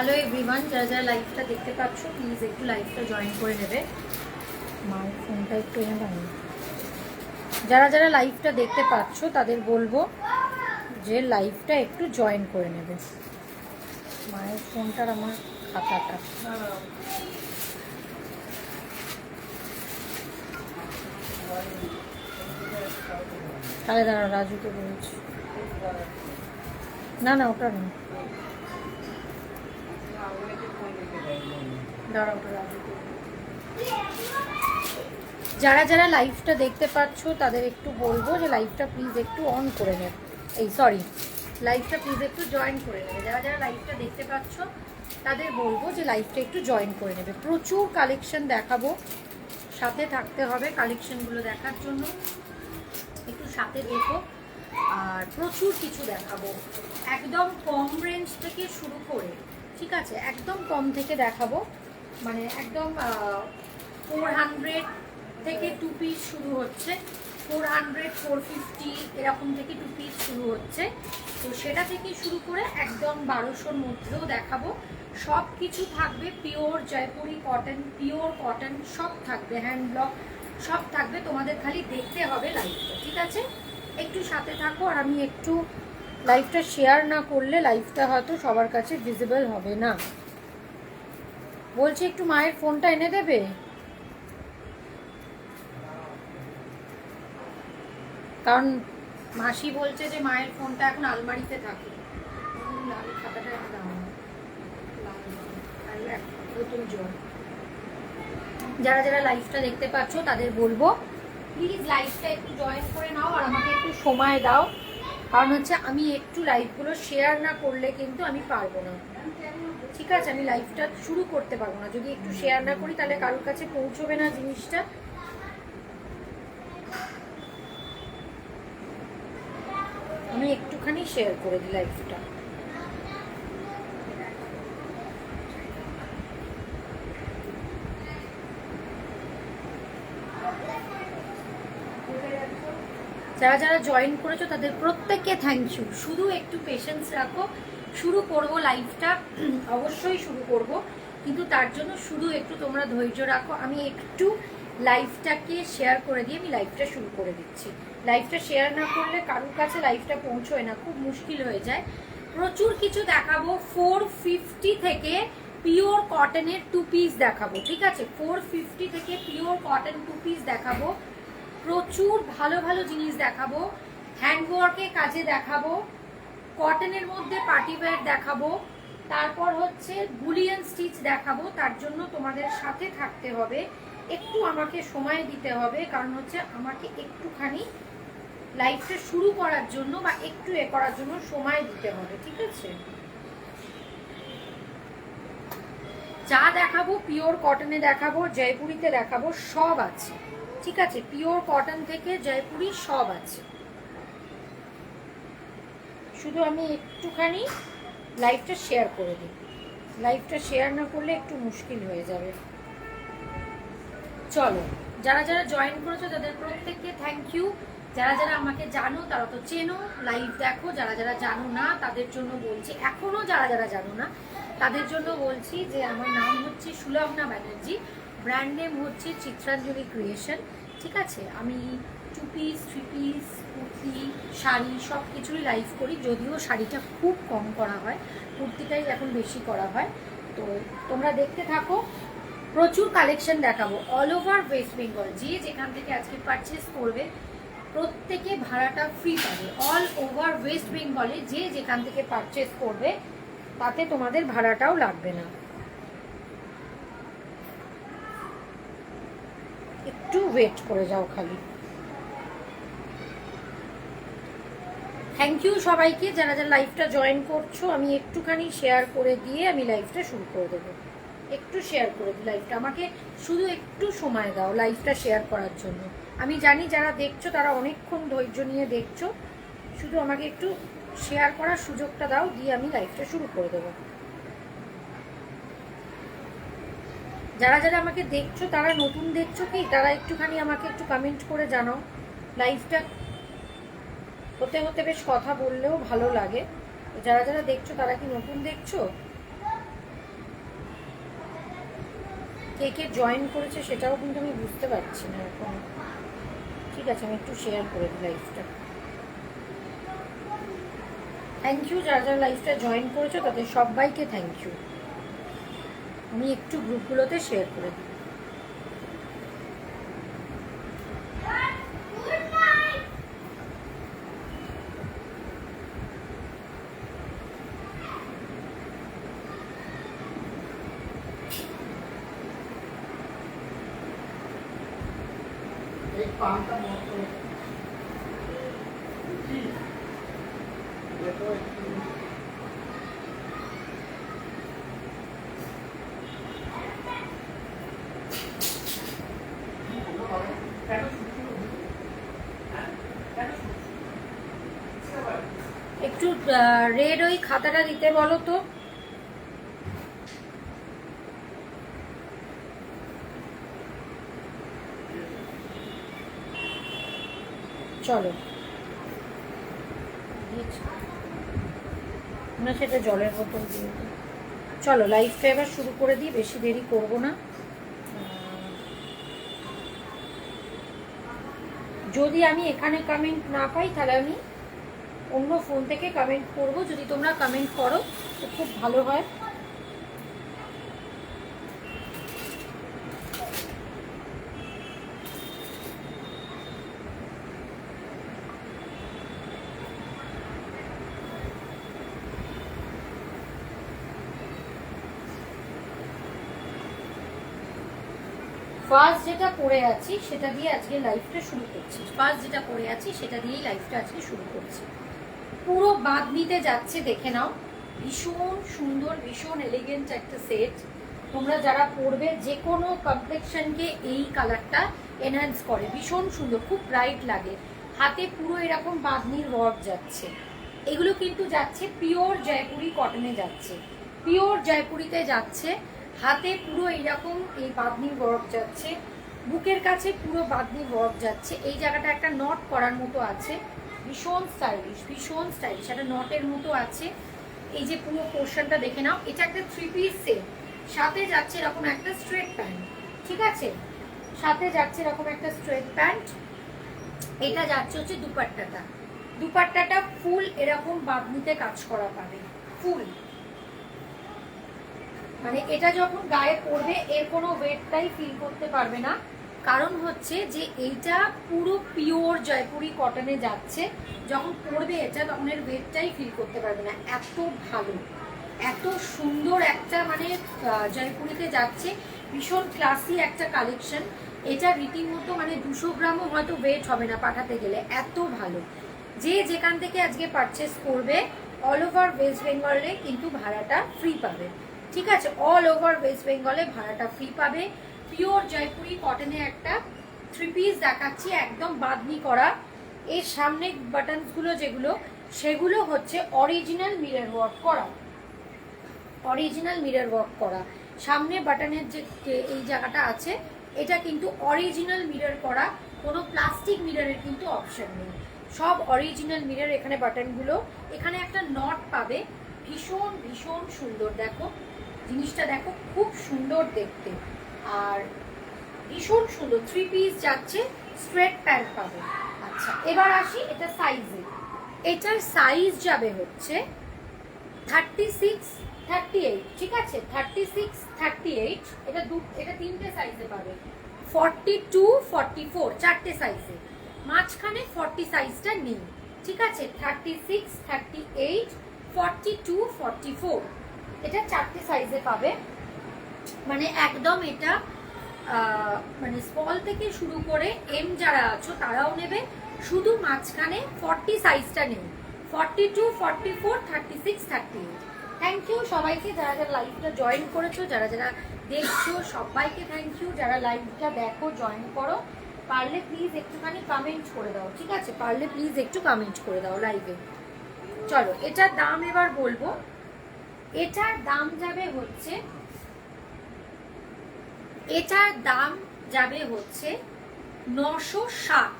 Hello everyone, যারা যারা লাইভটা দেখতে পাচ্ছ প্লিজ একটু লাইভটা জয়েন করে নেবে। মায়ের ফোনটা একটু এনে দাও। যারা যারা লাইভটা দেখতে পাচ্ছ তাদের বলবো যে লাইভটা একটু জয়েন করে নেবে। মায়ের ফোনটার আমার খাতাটা তাহলে দাঁড়াও, রাজুকে বলছি। না না, ওটা না, দাঁড়াও, ওটা রাজুকে। যারা যারা লাইভটা দেখতে পাচ্ছ তাদের একটু বলবো যে লাইভটা প্লিজ একটু অন করে নেবে। লাইভটা প্লিজ একটু জয়েন করে নেবে। যারা যারা লাইভটা দেখতে পাচ্ছ তাদের বলবো যে লাইভটা একটু জয়েন করে নেবে। প্রচুর কালেকশন দেখাবো, সাথে থাকতে হবে কালেকশনগুলো দেখার জন্য। একটু সাথে দেখো, আর প্রচুর কিছু দেখাবো। একদম কম রেঞ্জ থেকে শুরু করে, ঠিক আছে, একদম কম থেকে দেখাবো। মানে একদম 400 থেকে 2 পিস শুরু হচ্ছে, 400 450 এরকম থেকে 2 পিস শুরু হচ্ছে। তো সেটা থেকে শুরু করে একদম 1200-র মধ্যেও দেখাবো। সব কিছু থাকবে pure Jaipuri cotton, pure cotton সব থাকবে, হ্যান্ড ব্লক সব থাকবে। তোমাদের খালি দেখতে হবে লাইভটা, ঠিক আছে? একটু সাথে থাকো। আর আমি একটু লাইভটা শেয়ার না করলে লাইভটা হয়তো সবার কাছে ভিজিবল হবে না। বলছি একটু মায়ের ফোনটা এনে দেবে, কারণ মাসি বলছে যে মায়ের ফোনটা এখন আলমারিতে থাকে। খাতাটা এনে দাও, বোতল জল। যারা যারা লাইভটা দেখতে পাচ্ছ তাদের বলবো প্লিজ লাইভটা একটু জয়েন করে নাও আর আমাকে একটু সময় দাও। কারণ হচ্ছে আমি একটু লাইভগুলো শেয়ার না করলে কিন্তু আমি পারবো না, ঠিক আছে? আমি লাইভটা শুরু করতে পারবো না যদি একটু শেয়ার না করি, তাহলে কারোর কাছে পৌঁছবে না জিনিসটা। আমি একটুখানি শেয়ার করে দিই লাইভটা। যারা যারা জয়েন করেছো তাদের প্রত্যেককে থ্যাংক ইউ। শুধু একটু পেশেন্স রাখো, শুরু করব লাইভটা, অবশ্যই শুরু করব, কিন্তু তার জন্য শুধু একটু তোমরা ধৈর্য রাখো। আমি একটু লাইভটাকে শেয়ার করে দিয়ে আমি লাইভটা শুরু করে দিচ্ছি। লাইভটা শেয়ার না করলে কারোর কাছে লাইভটা পৌঁছয় না, খুব মুশকিল হয়ে যায়। প্রচুর কিছু দেখাবো। 450 থেকে পিওর কটনের 2 পিস দেখাবো, ঠিক আছে? 450 থেকে পিওর কটন 2 পিস দেখাবো। প্রচুর ভালো ভালো জিনিস দেখাবো, হ্যান্ডওয়ার্কের কাজে দেখাবো, কটনের মধ্যে পার্টিওয়্যার দেখাবো, তারপর হচ্ছে বুলিয়ান স্টিচ দেখাবো। তার জন্য তোমাদের সাথে থাকতে হবে, একটু আমাকে সময় দিতে হবে, কারণ হচ্ছে আমাকে একটুখানি লাইফটা শুরু করার জন্য বা একটু করার জন্য সময় দিতে হবে, ঠিক আছে? যা দেখাবো পিওর কটনে দেখাবো, জয়পুরিতে দেখাবো, সব আছে, ঠিক আছে? পিওর কটন থেকে জয়পুরি সব আছে। শুধু আমি একটুখানি লাইভটা শেয়ার করে দিই। লাইভটা শেয়ার না করলে একটু মুশকিল হয়ে যাবে। চলো, যারা যারা জয়েন করেছো তাদের প্রত্যেককে থ্যাংক ইউ। যারা যারা আমাকে জানো তারা তো চেনো, লাইভ দেখো। যারা যারা জানো না তাদের জন্য বলছি, এখনো যারা যারা জানো না তাদের জন্য বলছি যে আমার নাম হচ্ছে সুলগ্না ব্যানার্জি, ব্র্যান্ড নেম হচ্ছে চিত্রাঞ্জলি ক্রিয়েশন, ঠিক আছে? আমি 2 পিস 3 পিস কুর্তি শাড়ি সব কিছুই লাইভ করি, যদিও শাড়িটা খুব কম করা হয়, কুর্তিটাই এখন বেশি করা হয়। তো তোমরা দেখতে থাকো, প্রচুর কালেকশন দেখাবো অল ওভার ওয়েস্ট বেঙ্গল। যে যেখান থেকে আজকে পারচেস করবে প্রত্যেকে ভাড়াটা ফ্রি পাবে। অল ওভার ওয়েস্ট বেঙ্গলে যে যেখান থেকে পারচেস করবে তাতে তোমাদের ভাড়াটাও লাগবে না। একটু ওয়েট করে যাও খালি। থ্যাংক ইউ সবাইকে যারা যারা লাইভটা জয়েন করছো। আমি একটুখানি শেয়ার করে দিয়ে আমি লাইভটা শুরু করে দেবো। একটু শেয়ার করে দিই লাইভটা, আমাকে শুধু একটু সময় দাও লাইভটা শেয়ার করার জন্য। আমি জানি যারা দেখছো তারা অনেকক্ষণ ধৈর্য নিয়ে দেখছো, শুধু আমাকে একটু শেয়ার করার সুযোগটা দাও, দিয়ে আমি লাইভটা শুরু করে দেবো। যারা যারা আমাকে দেখছো তারা নতুন দেখছো কি, তারা একটুখানি আমাকে একটু কমেন্ট করে জানাও। লাইভটা হতে হতে বেশ কথা বললেও ভালো লাগে। যারা যারা দেখছো তারা কি নতুন দেখছো? কে কে জয়েন করেছে সেটাও কিন্তু আমি বুঝতে পারছি না এখন। ঠিক আছে, আমি একটু শেয়ার করে দিই লাইভটা। থ্যাংক ইউ যারা যারা লাইভটা জয়েন করেছো তাদের সবাইকে থ্যাংক ইউ। আমি একটু গ্রুপগুলোতে শেয়ার করে দিই। একটু রেড ওই খাতাটা দিতে বলো তো। চলো না, সেটা জলের বোতল দিয়ে দিই। চলো লাইভটা এবার শুরু করে দিই, বেশি দেরি করব না। যদি আমি এখানে কমেন্ট না পাই তাহলে আমি অন্য ফোন থেকে কমেন্ট করব। যদি তোমরা কমেন্ট করো তো খুব ভালো হয়। ফার্স্ট যেটা পড়ে আছি সেটা দিয়ে আজকে লাইভটা শুরু করছি। ফার্স্ট যেটা পড়ে আছি সেটা দিয়েই লাইভটা আজকে শুরু করছি। পুরো বাঁধনিতে যাচ্ছে, দেখে নাও। ভীষণ সুন্দর, ভীষণ এলিগেন্ট একটা সেট। তোমরা যারা পরবে যে কোনো কমপ্লেকশনকে এই কালারটা এনহ্যান্স করে। ভীষণ সুন্দর, খুব ব্রাইট লাগে। হাতে পুরো এরকম বাঁধনির ওয়ার্ক যাচ্ছে। এগুলো কিন্তু যাচ্ছে পিওর জয়পুরি কটনে যাচ্ছে, পিওর জয়পুরিতে যাচ্ছে। হাতে পুরো এইরকম এই বাঁধনির ওয়ার্ক যাচ্ছে, বুকের কাছে পুরো বাঁধনির ওয়ার্ক যাচ্ছে। এই জায়গাটা একটা নট করার মতো আছে, ভীষণ স্টাইলিশ, ভীষণ স্টাইলিশ। একটা নটের মতো আছে। এই যে পুরো পোর্শনটা দেখে নাও। এটা একটা 3 পিস সেট, সাথে যাচ্ছে এরকম একটা স্ট্রেট প্যান্ট। ঠিক আছে, সাথে যাচ্ছে এরকম একটা স্ট্রেট প্যান্ট। এটা যাচ্ছে হচ্ছে দুপাট্টাটা। দুপাট্টাটা ফুল এরকম বাঁধনিতে কাজ করা পাবে, ফুল। মানে এটা যখন গায়ে পরবে এর কোনো ওয়েটটাই ফিল করতে পারবে না। কারণ হচ্ছে যে এইটা পুরো পিওর জয়পুরি কটনে যাচ্ছে। যখন পরবে এটা তখন এর ওয়েটটাই ফিল করতে পারবে না। এত ভালো, এত সুন্দর একটা মানে জয়পুরিতে যাচ্ছে। ভীষণ ক্লাসি একটা কালেকশন। এটা রীতিমতো মানে 200 গ্রামও হয়তো ওয়েট হবে না পাঠাতে গেলে, এত ভালো। যে যেখান থেকে আজকে পারচেস করবে অল ওভার ওয়েস্ট বেঙ্গলে কিন্তু ভাড়াটা ফ্রি পাবে। ঠিক আছে, অল ওভার ওয়েস্ট বেঙ্গলে ভাড়াটা ফ্রি পাবে। পিওর জয়পুরি কটনে একটা 3 পিস দেখাচ্ছি, একদম বাঁধনি করা। এর সামনে বাটনসগুলো যেগুলো, সেগুলো হচ্ছে অরিজিনাল মিরর ওয়ার্ক করা, অরিজিনাল মিরর ওয়ার্ক করা। সামনে বাটনের যে এই জায়গাটা আছে এটা কিন্তু অরিজিনাল মিরর করা, কোনো প্লাস্টিক মিররের কিন্তু অপশন নেই, সব অরিজিনাল মিরর। এখানে বাটনগুলো, এখানে একটা নট পাবে, ভীষণ ভীষণ সুন্দর। দেখো জিনিসটা, দেখো খুব সুন্দর দেখতে, আর ভীষণ সুন্দর। 3 পিস যাচ্ছে, স্ট্রেট প্যান্ট পাবে। আচ্ছা এবার আসি এটা সাইজে। এটার সাইজ যাবে হচ্ছে 36, 38। ঠিক আছে, 36, 38। এটা তিনটে সাইজে পাবে, 42, 44, চারটে সাইজে। মাঝখানে 40 সাইজটা নেই। ঠিক আছে, 36, 38, 42, 44, এটা চারটে সাইজে পাবে। মানে একদম এটা মানে স্মল থেকে শুরু করে এম যারা আছো তারাও নেবে, শুধু মাঝখানে 40 সাইজটা নেই। 42, 44, 36, 38। থ্যাংক ইউ সবাইকে যারা যারা লাইভটা জয়েন করেছো, যারা যারা দেখছো সবাইকে থ্যাংক ইউ। যারা লাইভটা দেখো জয়েন করো, পারলে প্লিজ একটুখানি কমেন্ট করে দাও। ঠিক আছে, পারলে প্লিজ একটু কমেন্ট করে দাও লাইভে। চলো এটার দাম এবার বলবো। এটার দাম যাবে হচ্ছে, এটার দাম যাবে হচ্ছে 960।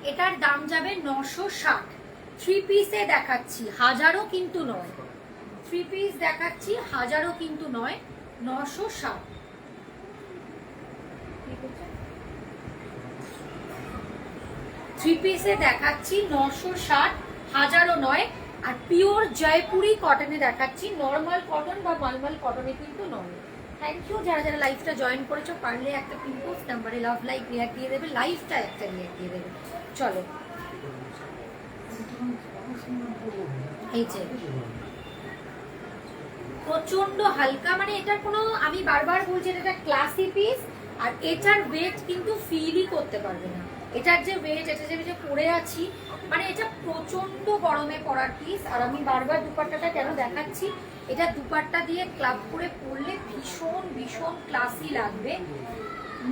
এটার দাম যাবে 960। 3 পিসে দেখাচ্ছি, হাজারও কিন্তু নয়। 3 পিস দেখাচ্ছি, হাজারও কিন্তু নয়, 960। থ্রি পিসে দেখাচ্ছি 960, হাজারও নয়। আর পিওর জয়পুরি কটনে দেখাচ্ছি, নর্মাল কটন বা মালমাল কটনে কিন্তু নয়। থ্যাংক ইউ যারা যারা লাইভটা জয়েন করেছো। পারলে একটা পিনপোস্ট নাম্বারে লাভ লাইক রিয়াক্ট দিয়ে দেবে, লাইভটা একটা রিয়াক্ট দিয়ে দেবে। চলো, এই যে প্রচন্ড হালকা, মানে এটার কোনো, আমি বারবার বলছি এটা ক্লাসি পিস। আর এটার ওয়েট কিন্তু ফিলই করতে পারবে না। এটার যে ওয়েট, এটা যে পরে আছি, মানে এটা প্রচন্ড গরমে পরার পিস। আর আমি বারবার দুপাট্টাটা কেন দেখাচ্ছি, এটা দুপাট্টা দিয়ে ক্লাব করে পরলে ভীষণ ভীষণ ক্লাসি লাগবে।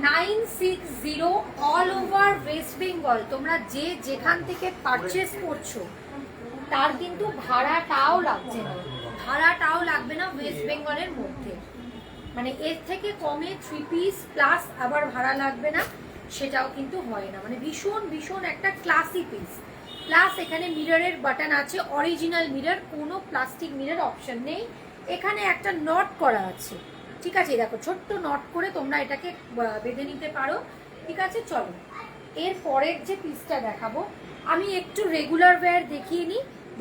960 অল ওভার ওয়েস্ট বেঙ্গল। তোমরা যে যেখান থেকে পারচেস করছো তার কিন্তু ভাড়াটাও লাগছে না, ভাড়াটাও লাগবে না ওয়েস্ট বেঙ্গলের মধ্যে। মানে এর থেকে কমে থ্রি পিস প্লাস আবার ভাড়া লাগবে না, সেটাও কিন্তু হয় না। মানে ভীষণ ভীষণ একটা ক্লাসি পিস। প্লাস এখানে মিররের বাটন আছে, অরিজিনাল মিরর, কোনো প্লাস্টিক মিরর অপশন নেই। এখানে একটা নট করা আছে, ঠিক আছে, দেখো ছোট্ট নট করে তোমরা এটাকে বেঁধে নিতে পারো, ঠিক আছে। চলো এর পরের যে পিসটা দেখাবো, আমি একটু রেগুলার ওয়্যার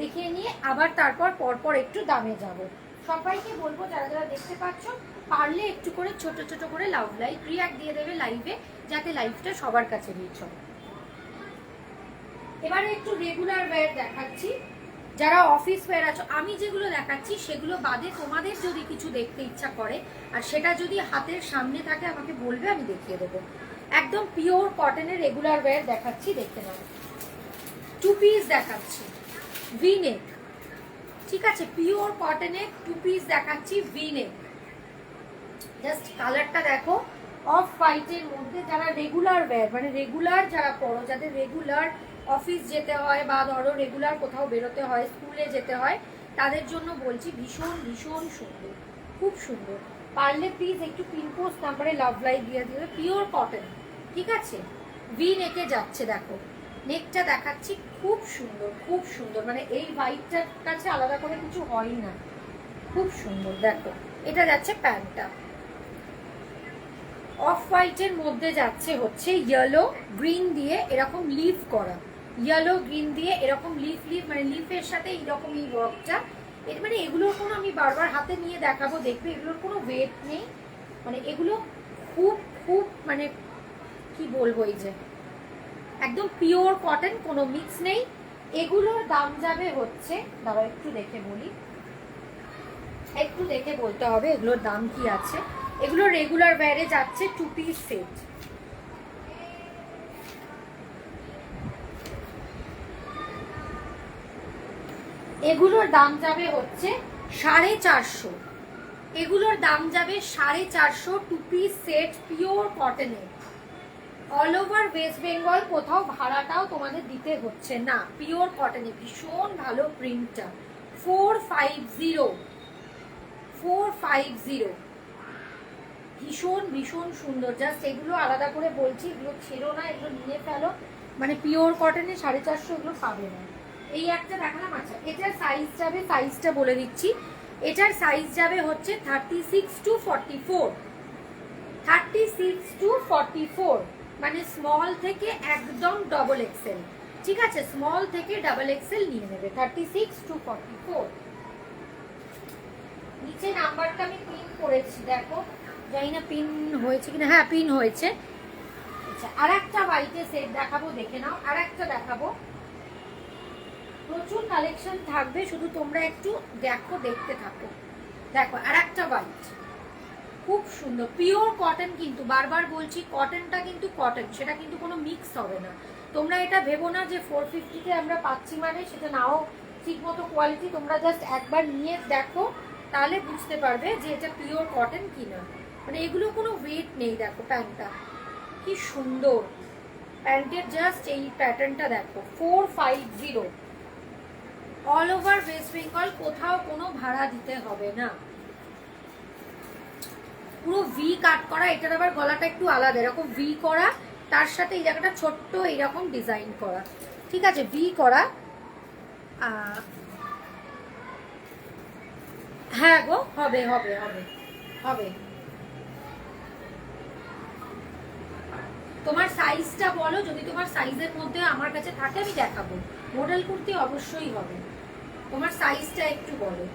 দেখিয়ে নিয়ে আবার তারপর পরপর একটু দামে যাব। সবাইকে বলবো যারা যারা দেখতে পাচ্ছ, পারলে একটু করে ছোট ছোট করে লাভ লাইক রিয়াক্ট দিয়ে দেবে লাইভে, যাতে লাইভটা সবার কাছে রিচ হয়। এবারে একটু রেগুলার ওয়্যার দেখাচ্ছি, যারা অফিস ওয়্যার আছো। আমি যেগুলো দেখাচ্ছি সেগুলো বাদে তোমাদের যদি কিছু দেখতে ইচ্ছা করে আর সেটা যদি হাতের সামনে থাকে আমাকে বলবে, আমি দেখিয়ে দেবো। একদম পিওর কটনের রেগুলার ওয়্যার দেখাচ্ছি, দেখতে নাও। টু পিস দেখাচ্ছি, ভি নেক, ঠিক আছে, পিওর কটনের টু পিস দেখাচ্ছি, ভি নেক। জাস্ট কালারটা দেখো, অফ হোয়াইটের মধ্যে। যারা রেগুলার ওয়্যার, মানে রেগুলার যারা পরো, যাদের রেগুলার অফিস যেতে হয় বা ধরো রেগুলার কোথাও বেরোতে হয়, স্কুলে যেতে হয়, তাদের জন্য বলছি ভীষণ ভীষণ সুন্দর, খুব সুন্দর। পারলে প্লিজ একটু পিনপোস্ট নাম্বারে লাভ লাইক দিয়ে দিবে। পিওর কটন, ঠিক আছে, ভি নেকে যাচ্ছে। দেখো নেকটা দেখাচ্ছি, খুব সুন্দর খুব সুন্দর, মানে এই হোয়াইটটার কাছে আলাদা করে কিছু হয় না, খুব সুন্দর। দেখো এটা যাচ্ছে প্যান্টটা, অফ হোয়াইটের মধ্যে যাচ্ছে হচ্ছে ইয়েলো গ্রিন দিয়ে এরকম লিফ করা, ইয়েলো গ্রিন দিয়ে এরকম লিফ, মানে লিফের সাথে এইরকম এই ওয়ার্কটা। এর মানে এগুলোর কোনো, আমি বারবার হাতে নিয়ে দেখাবো, দেখবে এগুলোর কোনো ওয়েট নেই। মানে এগুলো খুব খুব, মানে কি বলবো, এই যে একদম পিওর কটন, কোনো মিক্স নেই। এগুলোর দাম যাবে হচ্ছে, দাঁড়াও একটু দেখে বলি, একটু দেখে বলতে হবে এগুলোর দাম কি আছে। এগুলো রেগুলার ওয়্যারে যাচ্ছে টু পিস সেট। এগুলোর দাম যাবে হচ্ছে 450, এগুলোর দাম যাবে 450, টু পিস সেট পিওর কটনের, অল ওভার ওয়েস্ট বেঙ্গল। কোথাও ভাড়াটাও তোমাদের দিতে হচ্ছে না, পিওর কটনে, ভীষণ ভালো প্রিন্টটা। 450 ভীষণ ভীষণ সুন্দর। জাস্ট এগুলো আলাদা করে বলছি, এগুলো ছেড়ো না, এগুলো নিয়ে ফেলো। মানে পিওর কটনে 450 এগুলো পাবে না। এই একটা দেখালাম। আচ্ছা এটার সাইজ যাবে, সাইজটা বলে দিচ্ছি, এটার সাইজ যাবে হচ্ছে 36 to 44, 36 to 44, মানে স্মল থেকে একদম ডবল এক্সেল, ঠিক আছে, স্মল থেকে ডাবল এক্সেল নিয়ে নেবে, 36 to 44। নিচে নাম্বারটা আমি পিন করেছি, দেখো, জানি না পিন হয়েছে কিনা, হ্যাঁ পিন হয়েছে। আচ্ছা আর একটা হোয়াইটের সেট দেখাবো, দেখে নাও, আর একটা দেখাবো। প্রচুর কালেকশন থাকবে, শুধু তোমরা একটু দেখো, দেখতে থাকো। দেখো আর একটা হোয়াইট, খুব সুন্দর পিওর কটন, কিন্তু বারবার বলছি কটনটা কিন্তু কটন, সেটা কিন্তু কোনো মিক্স হবে না। তোমরা এটা ভেবো না যে 450-তে আমরা পাচ্ছি মানে সেটা নাও ঠিক মতো কোয়ালিটি। তোমরা জাস্ট একবার নিয়ে দেখো, তাহলে বুঝতে পারবে যে এটা পিওর কটন কিনা। মানে এগুলো কোনো ওয়েট নেই। দেখো প্যান্টটা কি সুন্দর, প্যান্টের জাস্ট এই প্যাটার্নটা দেখো। 450 অল ওভার ওয়েস্ট বেঙ্গল, কোথাও কোনো ভাড়া দিতে হবে না। পুরো ভি কাট করা, এটার আবার গলাটা একটু আলাদা, এরকম ভি করা, তার সাথে এই জায়গাটা ছোট্ট এইরকম ডিজাইন করা, ঠিক আছে, ভি করা। হ্যাঁ গো, হবে হবে হবে হবে। তোমার সাইজটা বলো, যদি তোমার সাইজের মধ্যে আমার কাছে থাকে আমি দেখাবো। মডেল কুর্তি অবশ্যই হবে, তোমার সাইজটা একটু বলো।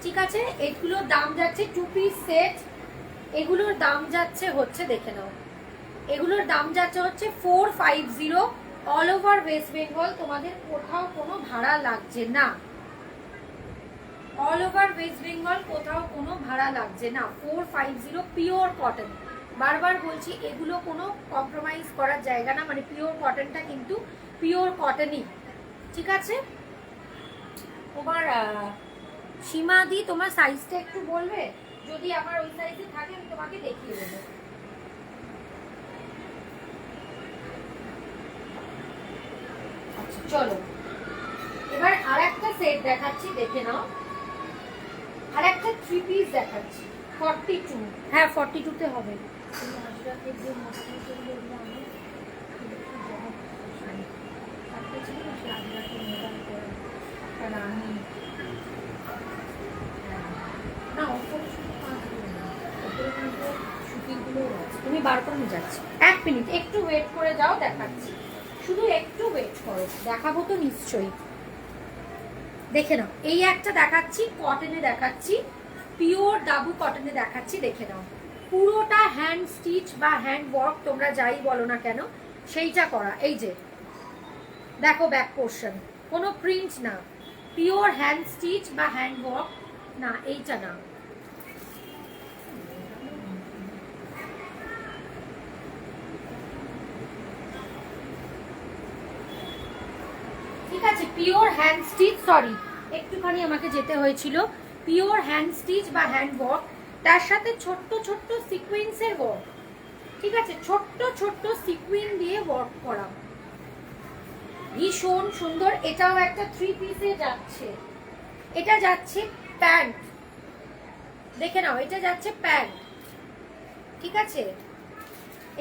ঠিক আছে, এগুলোর দাম যাচ্ছে 2 পিস সেট, এগুলোর দাম যাচ্ছে হচ্ছে, দেখে নাও, এগুলোর দাম যাচ্ছে হচ্ছে 450। অল ওভার ওয়েস্ট বেঙ্গল, তোমাদের কোথাও কোনো ভাড়া লাগছে না। অল ওভার ওয়েস্ট বেঙ্গল কোথাও কোনো ভাড়া লাগছে না। 450 পিওর কটন। বারবার বলছি এগুলো কোনো কম্প্রোমাইজ করার জায়গা না, মানে পিওর কটনটা কিন্তু পিওর কটনই। ঠিক আছে, তোমার সীমাদি তোমার সাইজটা একটু বলবে, যদি আমার ওই সাইজে থাকে আমি তোমাকে দেখিয়ে দেবো। আচ্ছা চলো, এবার আর একটা সেট দেখাচ্ছি, দেখে নাও। আর একটা 3 পিস দেখাচ্ছি 42। হ্যাঁ 42 তে হবে। তুমি বার করে নিয়ে যাচ্ছি, 1 মিনিট একটু ওয়েট করে যাও, দেখাচ্ছি। শুধু একটু ওয়েট করো, দেখাবো তো নিশ্চয়ই। দেখে নাও, এই একটা দেখাচ্ছি কটনে, দেখাচ্ছি পিওর ডাবু কটনে দেখাচ্ছি, দেখে নাও। পুরোটা হ্যান্ড স্টিচ বা হ্যান্ড ওয়ার্ক তোমরা যাই বলো না কেন সেইটা করা। এই যে দেখো ব্যাক পোর্শন, কোনো প্রিন্ট না, পিওর হ্যান্ড স্টিচ বা হ্যান্ড ওয়ার্ক না, এইটা না। ঠিক আছে, পিওর হ্যান্ড স্টিচ, সরি একটুখানি আমাকে যেতে হয়েছিল। পিওর হ্যান্ড স্টিচ বা হ্যান্ড ওয়ার্ক, তার সাথে ছোট্ট ছোট্ট সিকোয়েন্সের ওয়ার্ক। ঠিক আছে, ছোট্ট ছোট্ট সিকোয়েন্স দিয়ে ওয়ার্ক করা, ভীষণ সুন্দর। এটাও একটা 3 পিসে যাচ্ছে, এটা যাচ্ছে প্যান্ট, দেখে নাও, এটা যাচ্ছে প্যান্ট। ঠিক আছে,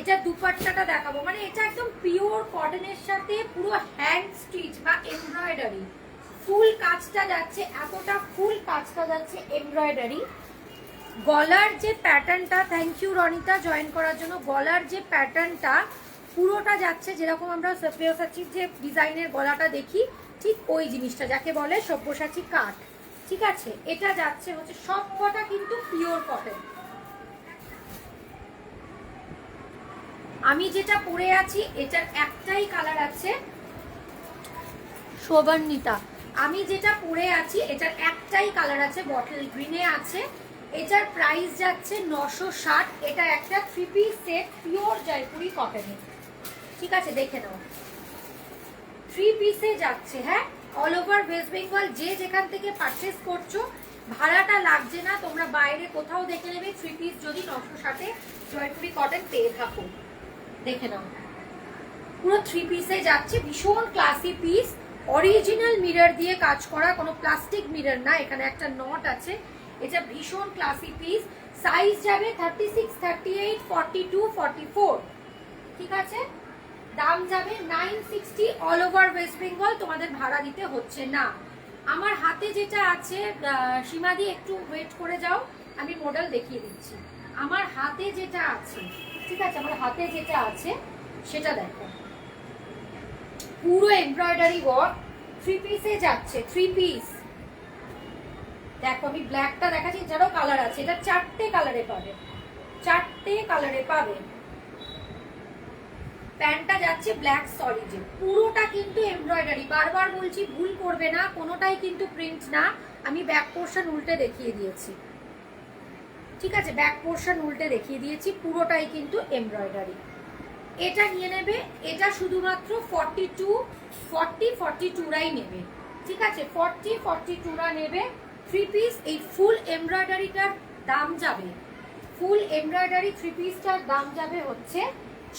এটা দুপাট্টাটা দেখাবো, মানে এটা একদম পিওর কটনের সাথে পুরো হ্যান্ড স্টিচ বা এমব্রয়ডারি, ফুল কাজটা যাচ্ছে, এতটা ফুল কাজটা যাচ্ছে এমব্রয়ডারি। গলার যে প্যাটার্নটা, থ্যাংক ইউ রনিতা জয়েন করার জন্য, গলার যে প্যাটার্নটা পুরোটা যাচ্ছে যেরকম আমরা সব্যসাচীর যে ডিজাইনের গলাটা দেখি, ঠিক ওই জিনিসটা, যাকে বলে সব্যসাচী কাট। ঠিক আছে, এটা যাচ্ছে হচ্ছে সব কটা কিন্তু পিওর কটন। আমি যেটা পরে আছি এটার একটাই কালার আছে, শোভন্বিতা, আমি যেটা পরে আছি এটার একটাই কালার আছে, বটল গ্রিনে আছে। এটার প্রাইস যাচ্ছে 960। এটা একটা 3 পিস সেট পিওর জয়পুরি কটনের। ঠিক আছে, দেখে নাও, 3 পিসে যাচ্ছে। হ্যাঁ, অল ওভার ওয়েস্ট বেঙ্গল যে যেখান থেকে পারচেস করছো ভাড়াটা লাগছে না, তোমরা বাইরে কোথাও দেখে নেবে 3 পিস যদি 960 জয়পুরি কটন পেয়ে থাকো। দেখে নাও, পুরো 3 পিসে যাচ্ছে, ভীষণ ক্লাসি পিস, অরিজিনাল মিরর দিয়ে কাজ করা, কোনো প্লাস্টিক মিরর না, এখানে একটা নট আছে। এটা ভীষণ ক্লাসি পিস। সাইজ যাবে 36, 38, 42, 44। ঠিক আছে, দাম যাবে 960। অল ওভার ওয়েস্ট বেঙ্গল, তোমাদের ভাড়া দিতে হচ্ছে না। আমার হাতে যেটা আছে, সীমাদি একটু ওয়েট করে যাও, আমি মডেল দেখিয়ে দিচ্ছি। আমার হাতে যেটা আছে, ঠিক আছে, আমার হাতে যেটা আছে সেটা দেখো, পুরো এমব্রয়ডারি ওয়ার্ক, 3 পিসে যাচ্ছে, 3 পিস। দেখো আমি ব্ল্যাকটা দেখাচ্ছি, এছাড়াও কালার আছে, এটা 4টে কালারে পাবে, 4টে কালারে পাবে। প্যান্টটা যাচ্ছে ব্ল্যাক সলিডে, পুরোটা কিন্তু এমব্রয়ডারি, বারবার বলছি ভুল করবে না, কোনোটাই কিন্তু প্রিন্ট না। আমি ব্যাক পোর্শন উল্টে দেখিয়ে দিয়েছি। ঠিক আছে, ব্যাক পোর্শন উল্টে দেখিয়ে দিয়েছি, পুরোটাই কিন্তু এমব্রয়ডারি। এটা নিয়ে নেবে, এটা শুধুমাত্র 42রাই নেবে। ঠিক আছে, 42রা নেবে 3 পিস। এই ফুল এমব্রয়ডারিটার দাম যাবে, ফুল এমব্রয়ডারি 3 পিসটার দাম যাবে হচ্ছে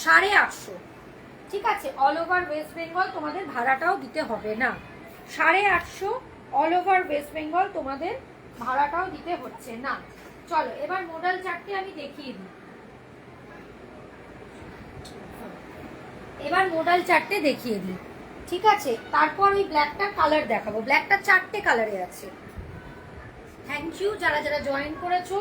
850। ঠিক আছে, অল ওভার ওয়েস্ট বেঙ্গল তোমাদের ভাড়াটাও দিতে হবে না, 850 অল ওভার ওয়েস্ট বেঙ্গল তোমাদের ভাড়াটাও দিতে হচ্ছে না। চলো এবার মডেল চারটে আমি দেখিয়ে দিই, এবার মডেল চারটে দেখিয়ে দিই। ঠিক আছে, তারপর ওই ব্ল্যাকটার কালার দেখাবো, ব্ল্যাকটা 4টে কালারে আছে। থ্যাংক ইউ যারা যারা জয়েন করেছো,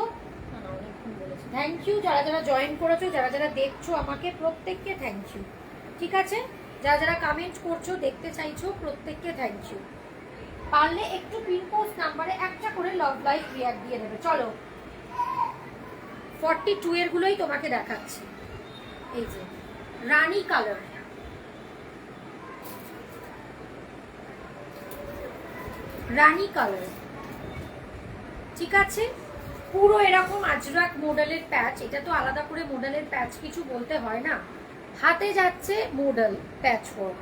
থ্যাংক ইউ যারা যারা জয়েন করেছো, যারা যারা দেখছো আমাকে, প্রত্যেককে থ্যাংক ইউ। ঠিক আছে, যারা যারা কমেন্ট করছো, দেখতে চাইছো, প্রত্যেককে থ্যাংক ইউ। পারলে একটু পিনপোস্ট নাম্বারে একটা করে লাভ লাইক রিয়াক্ট দিয়ে দেবে। চলো 42 এর গুলোই তোমাকে দেখাচ্ছি। এই যে রানী কালার, রানী কালার, ঠিক আছে, পুরো এরকম আজরাক মডেলের প্যাচ। এটা তো আলাদা করে মডেলের প্যাচ কিছু বলতে হয় না। হাতে যাচ্ছে মডেল প্যাচ ওয়ার্ক,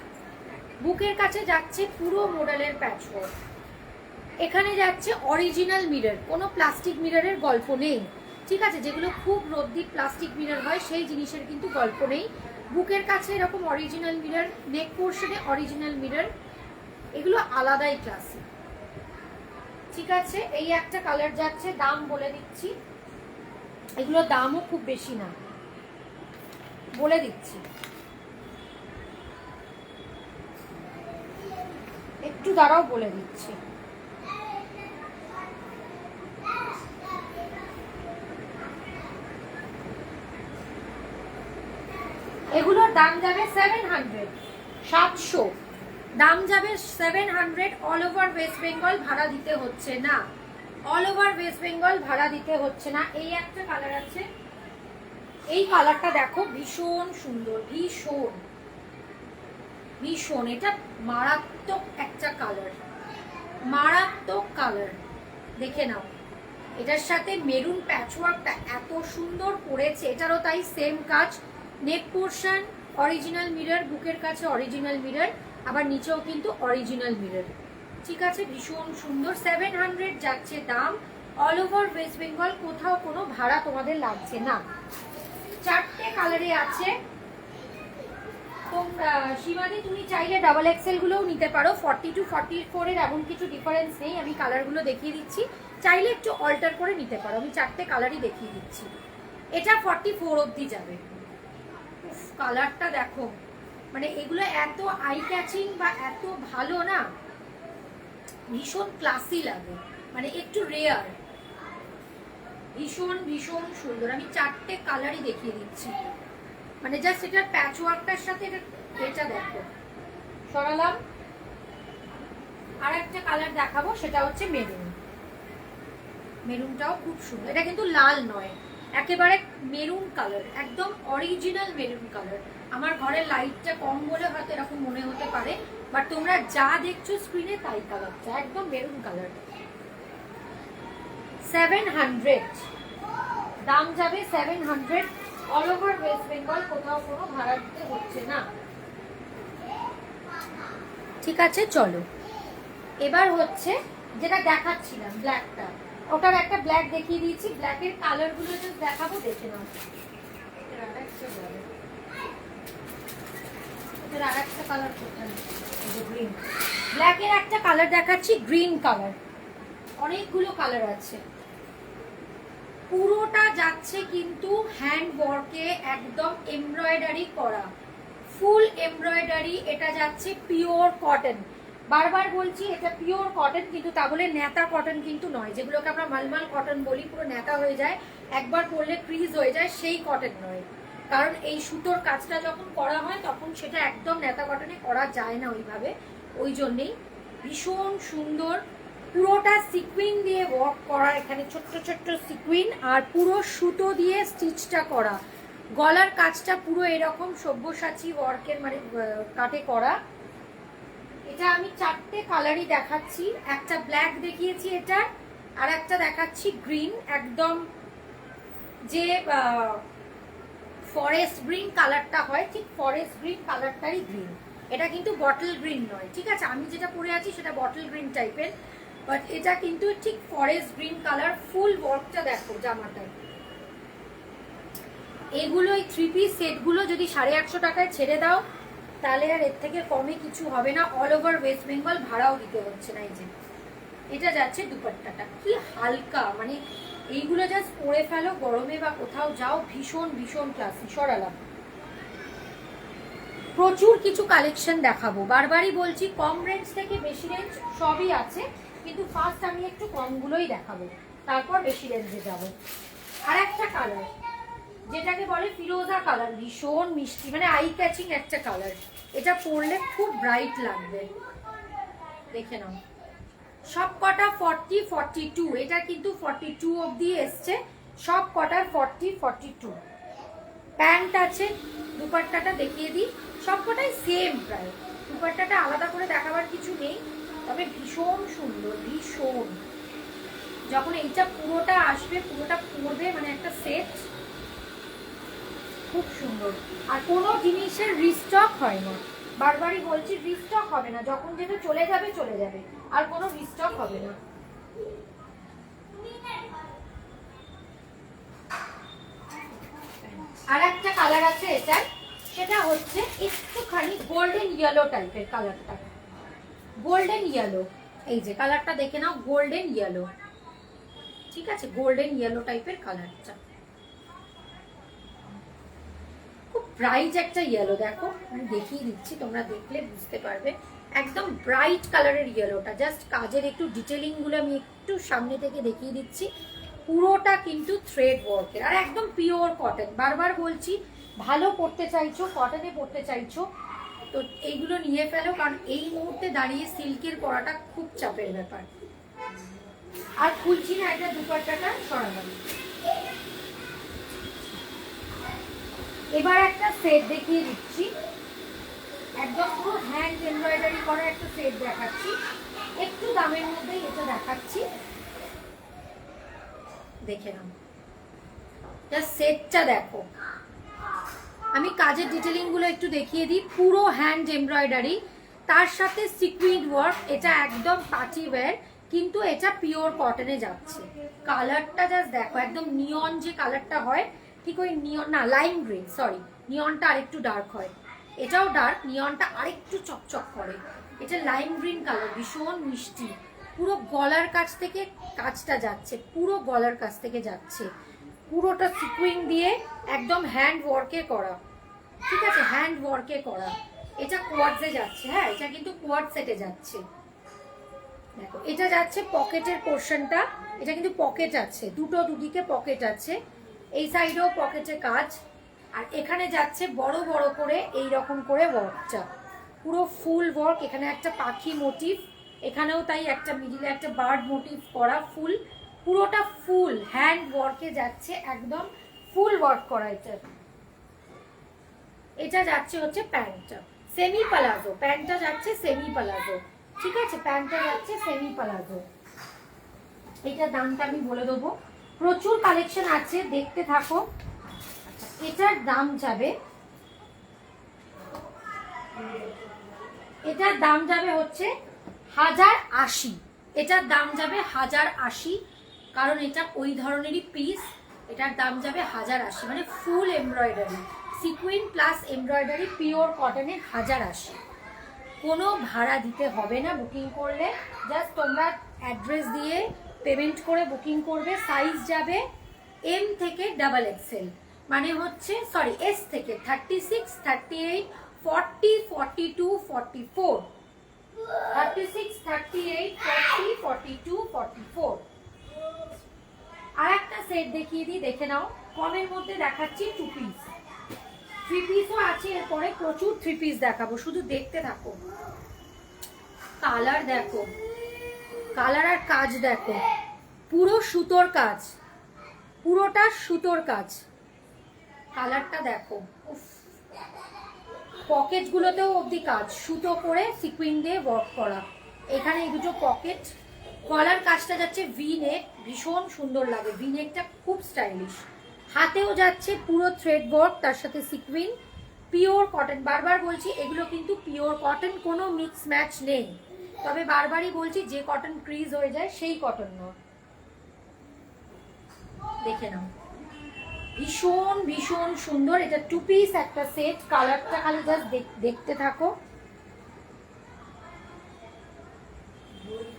বুকের কাছে যাচ্ছে পুরো মডেলের প্যাচ ওয়ার্ক, এখানে যাচ্ছে অরিজিনাল মিরর, কোনো প্লাস্টিক মিররের গল্প নেই। ঠিক আছে, যেগুলো খুব রদ্দি প্লাস্টিক মিরর হয় সেই জিনিসের কিন্তু গল্প নেই। বুকের কাছে এরকম অরিজিনাল মিরর, নেক পোর্শনে অরিজিনাল মিরর, এগুলো আলাদাই ক্লাসে। ঠিক আছে, এই একটা কালার যাচ্ছে, দাম বলে দিচ্ছি, এগুলো দামও খুব বেশি না, বলে দিচ্ছি, একটু দাঁড়াও বলে দিচ্ছি। এগুলোর দাম যাবে 700, 700 দাম যাবে 700। অল ওভার ওয়েস্ট বেঙ্গল ভাড়া দিতে হচ্ছে না, অল ওভার ওয়েস্ট বেঙ্গল ভাড়া দিতে হচ্ছে না। এই একটা কালার আছে, এই কালারটা দেখো, ভীষণ সুন্দর, ভীষণ ভীষণ, এটা মারাত্মক একটা কালার, মারাত্মক কালার, দেখে নাও। এটার সাথে মেরুন প্যাচওয়ার্কটা এত সুন্দর করেছে, এটারও তাই সেম কাজ, নেক পোর্শন অরিজিনাল মিরর, বুকের কাছে অরিজিনাল মিরর, আবার নিচেও কিন্তু অরিজিনাল মিরর। ঠিক আছে, ভীষণ সুন্দর। 700 যাচ্ছে দাম, অল ওভার ওয়েস্ট বেঙ্গল, কোথাও কোনো ভাড়া তোমাদের লাগছে না। 4টে কালারে আছে। শিবানী তুমি চাইলে ডাবল এক্সেল গুলোও নিতে পারো, 40 to 44 এর এমন কিছু ডিফারেন্স নেই। আমি কালারগুলো দেখিয়ে দিচ্ছি, চাইলে একটু অল্টার করে নিতে পারো। আমি 4টে কালারই দেখিয়ে দিচ্ছি। এটা 44 অবধি যাবে। কালারটা দেখো, মানে এগুলো এত আই ক্যাচিং বা এত ভালো না, ভীষণ ক্লাসি লাগে, মানে একটু রেয়ার, ভীষণ ভীষণ সুন্দর। আমি 4টে কালারই দেখিয়ে দিচ্ছি, মানে জাস্ট এটার প্যাচ ওয়ার্কটার সাথে এটা দেখো, সরালাম। আর একটা কালার দেখাবো, সেটা হচ্ছে মেরুন। মেরুনটাও খুব সুন্দর, এটা কিন্তু লাল নয়, একেবারে মেরুন কালার, একদম অরিজিনাল মেরুন কালার। আমার ঘরের লাইটটা কম বলে হয়তো এরকম মনে হতে পারে, বাট তোমরা যা দেখছো স্ক্রিনে তাই কালারটা, একদম মেরুন কালার। 700 দাম যাবে, 700। অল ওভার ওয়েস্ট বেঙ্গল, কোথাও কোনো ভাড়া দিতে হচ্ছে না। ঠিক আছে, চলো এবার হচ্ছে যেটা দেখাচ্ছিলাম ব্ল্যাকটা, ওটার একটা ব্ল্যাক দেখিয়ে দিয়েছি। ব্ল্যাকের কালারগুলো জাস্ট দেখাবো, দেখে নাও। আর একটা কালার কোথায়, গ্রিন। ব্ল্যাকের একটা কালার দেখাচ্ছি, গ্রিন কালার, অনেকগুলো কালার আছে। পুরোটা যাচ্ছে কিন্তু হ্যান্ড ওয়ার্কে, একদম এমব্রয়ডারি করা, ফুল এমব্রয়ডারি। এটা যাচ্ছে পিওর কটন, বারবার বলছি এটা পিওর কটন, কিন্তু তা বলে ন্যাতা কটন কিন্তু নয়, যেগুলোকে আমরা মালমাল কটন বলি, পুরো ন্যাতা হয়ে যায়, একবার পরলে ক্রিজ হয়ে যায়, সেই কটন নয়। কারণ এই সুতোর কাজটা যখন করা হয় তখন সেটা একদম ন্যাতা কটনে করা যায় না ওইভাবে, ওই জন্যেই। ভীষণ সুন্দর, পুরোটা সিকুইন দিয়ে ওয়ার্ক করা, এখানে ছোট্ট ছোট্ট সিকুইন, আর পুরো সুতো দিয়ে স্টিচটা করা। গলার কাজটা পুরো এরকম সব্যসাচী ওয়ার্কের, মানে কাটে করা। এটা আমি 4টে কালারই দেখাচ্ছি, একটা ব্ল্যাক দেখিয়েছি এটা, আর একটা দেখাচ্ছি গ্রিন, একদম যে ফরেস্ট গ্রিন কালারটা হয়, ঠিক ফরেস্ট গ্রিন কালারটাই গ্রিন। এটা কিন্তু বটল গ্রিন নয়, ঠিক আছে, আমি যেটা পরে আছি সেটা বটল গ্রিন টাইপের, বাট এটা কিন্তু ঠিক ফরেস্ট গ্রিন কালার। ফুল ওয়ার্কটা দেখো জামাটায়। এগুলো এই 3 পিস সেটগুলো যদি 850 টাকায় ছেড়ে দাও, তাহলে আর এর থেকে কমে কিছু হবে না। অল ওভার ওয়েস্ট বেঙ্গল ভাড়াও দিতে হচ্ছে না। এই যে এটা যাচ্ছে দুপাট্টাটা, কি হালকা, মানে এইগুলো জাস্ট পরে ফেলো গরমে বা কোথাও যাও, ভীষণ ভীষণ ক্লাসি। সরালাম, প্রচুর কিছু কালেকশন দেখাবো, বারবারই বলছি কম রেঞ্জ থেকে বেশি রেঞ্জ সবই আছে, কিন্তু ফার্স্ট আমি একটু কমগুলোই দেখাবো, তারপর বেশি রেঞ্জে যাব। আর একটা কালার যেটাকে বলে ফিরোজা কালার, ভীষণ মিষ্টি, মানে আই ক্যাচিং একটা কালার। এটা পরলে খুব ব্রাইট লাগবে, দেখে নাও। সব কটা 40, 42, এটা কিন্তু 42 অবধি এসছে, সব কটার 40, 42। প্যান্ট আছে, দুপাট্টাটা দেখিয়ে দিই, সব কটাই সেম প্রায়, দুপাট্টাটা আলাদা করে দেখাবার কিছু নেই, তবে ভীষণ সুন্দর, ভীষণ। যখন এইটা পুরোটা আসবে, পুরোটা পরবে, মানে একটা সেট, খুব সুন্দর। আর কোনো জিনিসের রিস্টক হয় না, বারবারই বলছি রিস্টক হবে না, যখন যেটা চলে যাবে চলে যাবে, আর কোনো রিস্টক হবে না। আর একটা কালার আছে এটার, সেটা হচ্ছে একটুখানি গোল্ডেন ইয়েলো টাইপের কালারটা, গোল্ডেন ইয়েলো, এই যে কালারটা দেখে নাও, গোল্ডেন ইয়েলো, ঠিক আছে, গোল্ডেন ইয়েলো টাইপের কালারটা, খুব ব্রাইট একটা ইয়েলো। দেখো আমি দেখিয়ে দিচ্ছি, তোমরা দেখলে বুঝতে পারবে, একদম ব্রাইট কালারের ইয়েলোটা। জাস্ট কাজের একটু ডিটেলিং গুলো আমি একটু সামনে থেকে দেখিয়ে দিচ্ছি। পুরোটা কিন্তু থ্রেড ওয়ার্কের, আর একদম পিওর কটন। বারবার বলছি, ভালো পড়তে চাইছো, কটনে পড়তে চাইছো, তো এইগুলো নিয়ে ফেলো, কারণ এই মুহূর্তে দাঁড়িয়ে সিল্কের পরাটা খুব চাপের ব্যাপার। আর খুলছি না, এটা দুপাট্টাটা সরালাম। এবার একটা সেট দেখিয়ে দিচ্ছি, একদম পুরো হ্যান্ড এমব্রয়ডারি করা একটা সেট দেখাচ্ছি, একটু দামের মধ্যেই এটা দেখাচ্ছি, দেখে নাও। সেটটা দেখো, আমি কাজের ডিটেলিং গুলো একটু দেখিয়ে দিই। পুরো হ্যান্ড এমব্রয়ডারি, তার সাথে সিকুইন্ট ওয়ার্ক, এটা একদম পার্টি ওয়্যার, কিন্তু এটা পিওর কটনে যাচ্ছে। কালারটা জাস্ট দেখো, একদম নিয়ন যে কালারটা হয়, ঠিক ওই নিয়ন না, লাইম গ্রিন, সরি, নিয়নটা আরেকটু ডার্ক হয়, এটাও ডার্ক, নিয়নটা আরেকটু চকচক করে, এটা লাইম গ্রিন কালার, ভীষণ মিষ্টি। পুরো গলার কাছ থেকে কাজটা যাচ্ছে, পুরো গলার কাছ থেকে যাচ্ছে, পুরোটা সিকুইন দিয়ে একদম হ্যান্ড ওয়ার্কে করা, ঠিক আছে, হ্যান্ড ওয়ার্কে করা। এটা কোয়ার্ডসে যাচ্ছে, হ্যাঁ এটা কিন্তু কোয়ার্ড সেটে যাচ্ছে। দেখো এটা যাচ্ছে পকেটের পোর্শনটা, এটা কিন্তু পকেট আছে, দুদিকে পকেট আছে, এই সাইডেও পকেটে কাজ, আর এখানে যাচ্ছে বড় বড় করে এই রকম করে ওয়ার্কটা, পুরো ফুল ওয়ার্ক। এখানে একটা পাখি মোটিভ, এখানেও তাই একটা মিডিলে একটা বার্ড মোটিভ করা, ফুল, পুরোটা ফুল হ্যান্ড ওয়ার্কে যাচ্ছে, একদম ফুল ওয়ার্ক করা। এটা যাচ্ছে হচ্ছে প্যান্টটা, সেমি পালাজো, প্যান্টটা যাচ্ছে সেমি পালাজো, ঠিক আছে, প্যান্টটা যাচ্ছে সেমি পালাজো। এটা দামটা আমি বলে দেবো, প্রচুর কালেকশন আছে, দেখতে থাকো। এটার দাম যাবে, এটার দাম যাবে হচ্ছে 1080, এটার দাম যাবে 1080, কারণ এটা ওই ধরনেরই পিস। এটার দাম যাবে 1080, মানে ফুল embroidery, sequin plus embroidery, pure কটনের 1080। কোনো ভাড়া দিতে হবে না বুকিং করলে, জাস্ট তোমরা অ্যাড্রেস দিয়ে পেমেন্ট করে বুকিং করবে। সাইজ যাবে এম থেকে ডাবল এক্সেল, মানে হচ্ছে সরি এস থেকে 36, 38, 40, 42, 44, 36, 38, 40, 42, 44। আর একটা সেট দেখিয়ে দিই, দেখে নাও। কমের মধ্যে দেখাচ্ছি 2 পিস, 3 পিসও আছে, এরপরে প্রচুর 3 পিস দেখাবো, শুধু দেখতে থাকো। কালার দেখো, কালার আর কাজ দেখো, পুরো সুতোর কাজ, পুরোটা সুতোর কাজ। কালারটা দেখো, পকেট গুলোতেও অবধি কাজ, সুতো করে সিকুইন দিয়ে ওয়ার্ক করা। এখানে এই দুটো পকেট, গলার কাজটা যাচ্ছে ভি নেক, ভীষণ সুন্দর লাগে, ভি নেকটা খুব স্টাইলিশ। হাতেও যাচ্ছে পুরো থ্রেড ওয়ার্ক, তার সাথে সিকুইন, পিওর কটন। বারবার বলছি এগুলো কিন্তু পিওর কটন, কোনো মিক্স ম্যাচ নেই, তবে বারবারই বলছি যে কটন ক্রিজ হয়ে যায় সেই কটন নয়। দেখে নাও, ভীষণ ভীষণ সুন্দর। এটা 2 পিস একটা সেট, কালারটা খালি জাস্ট দেখতে থাকো,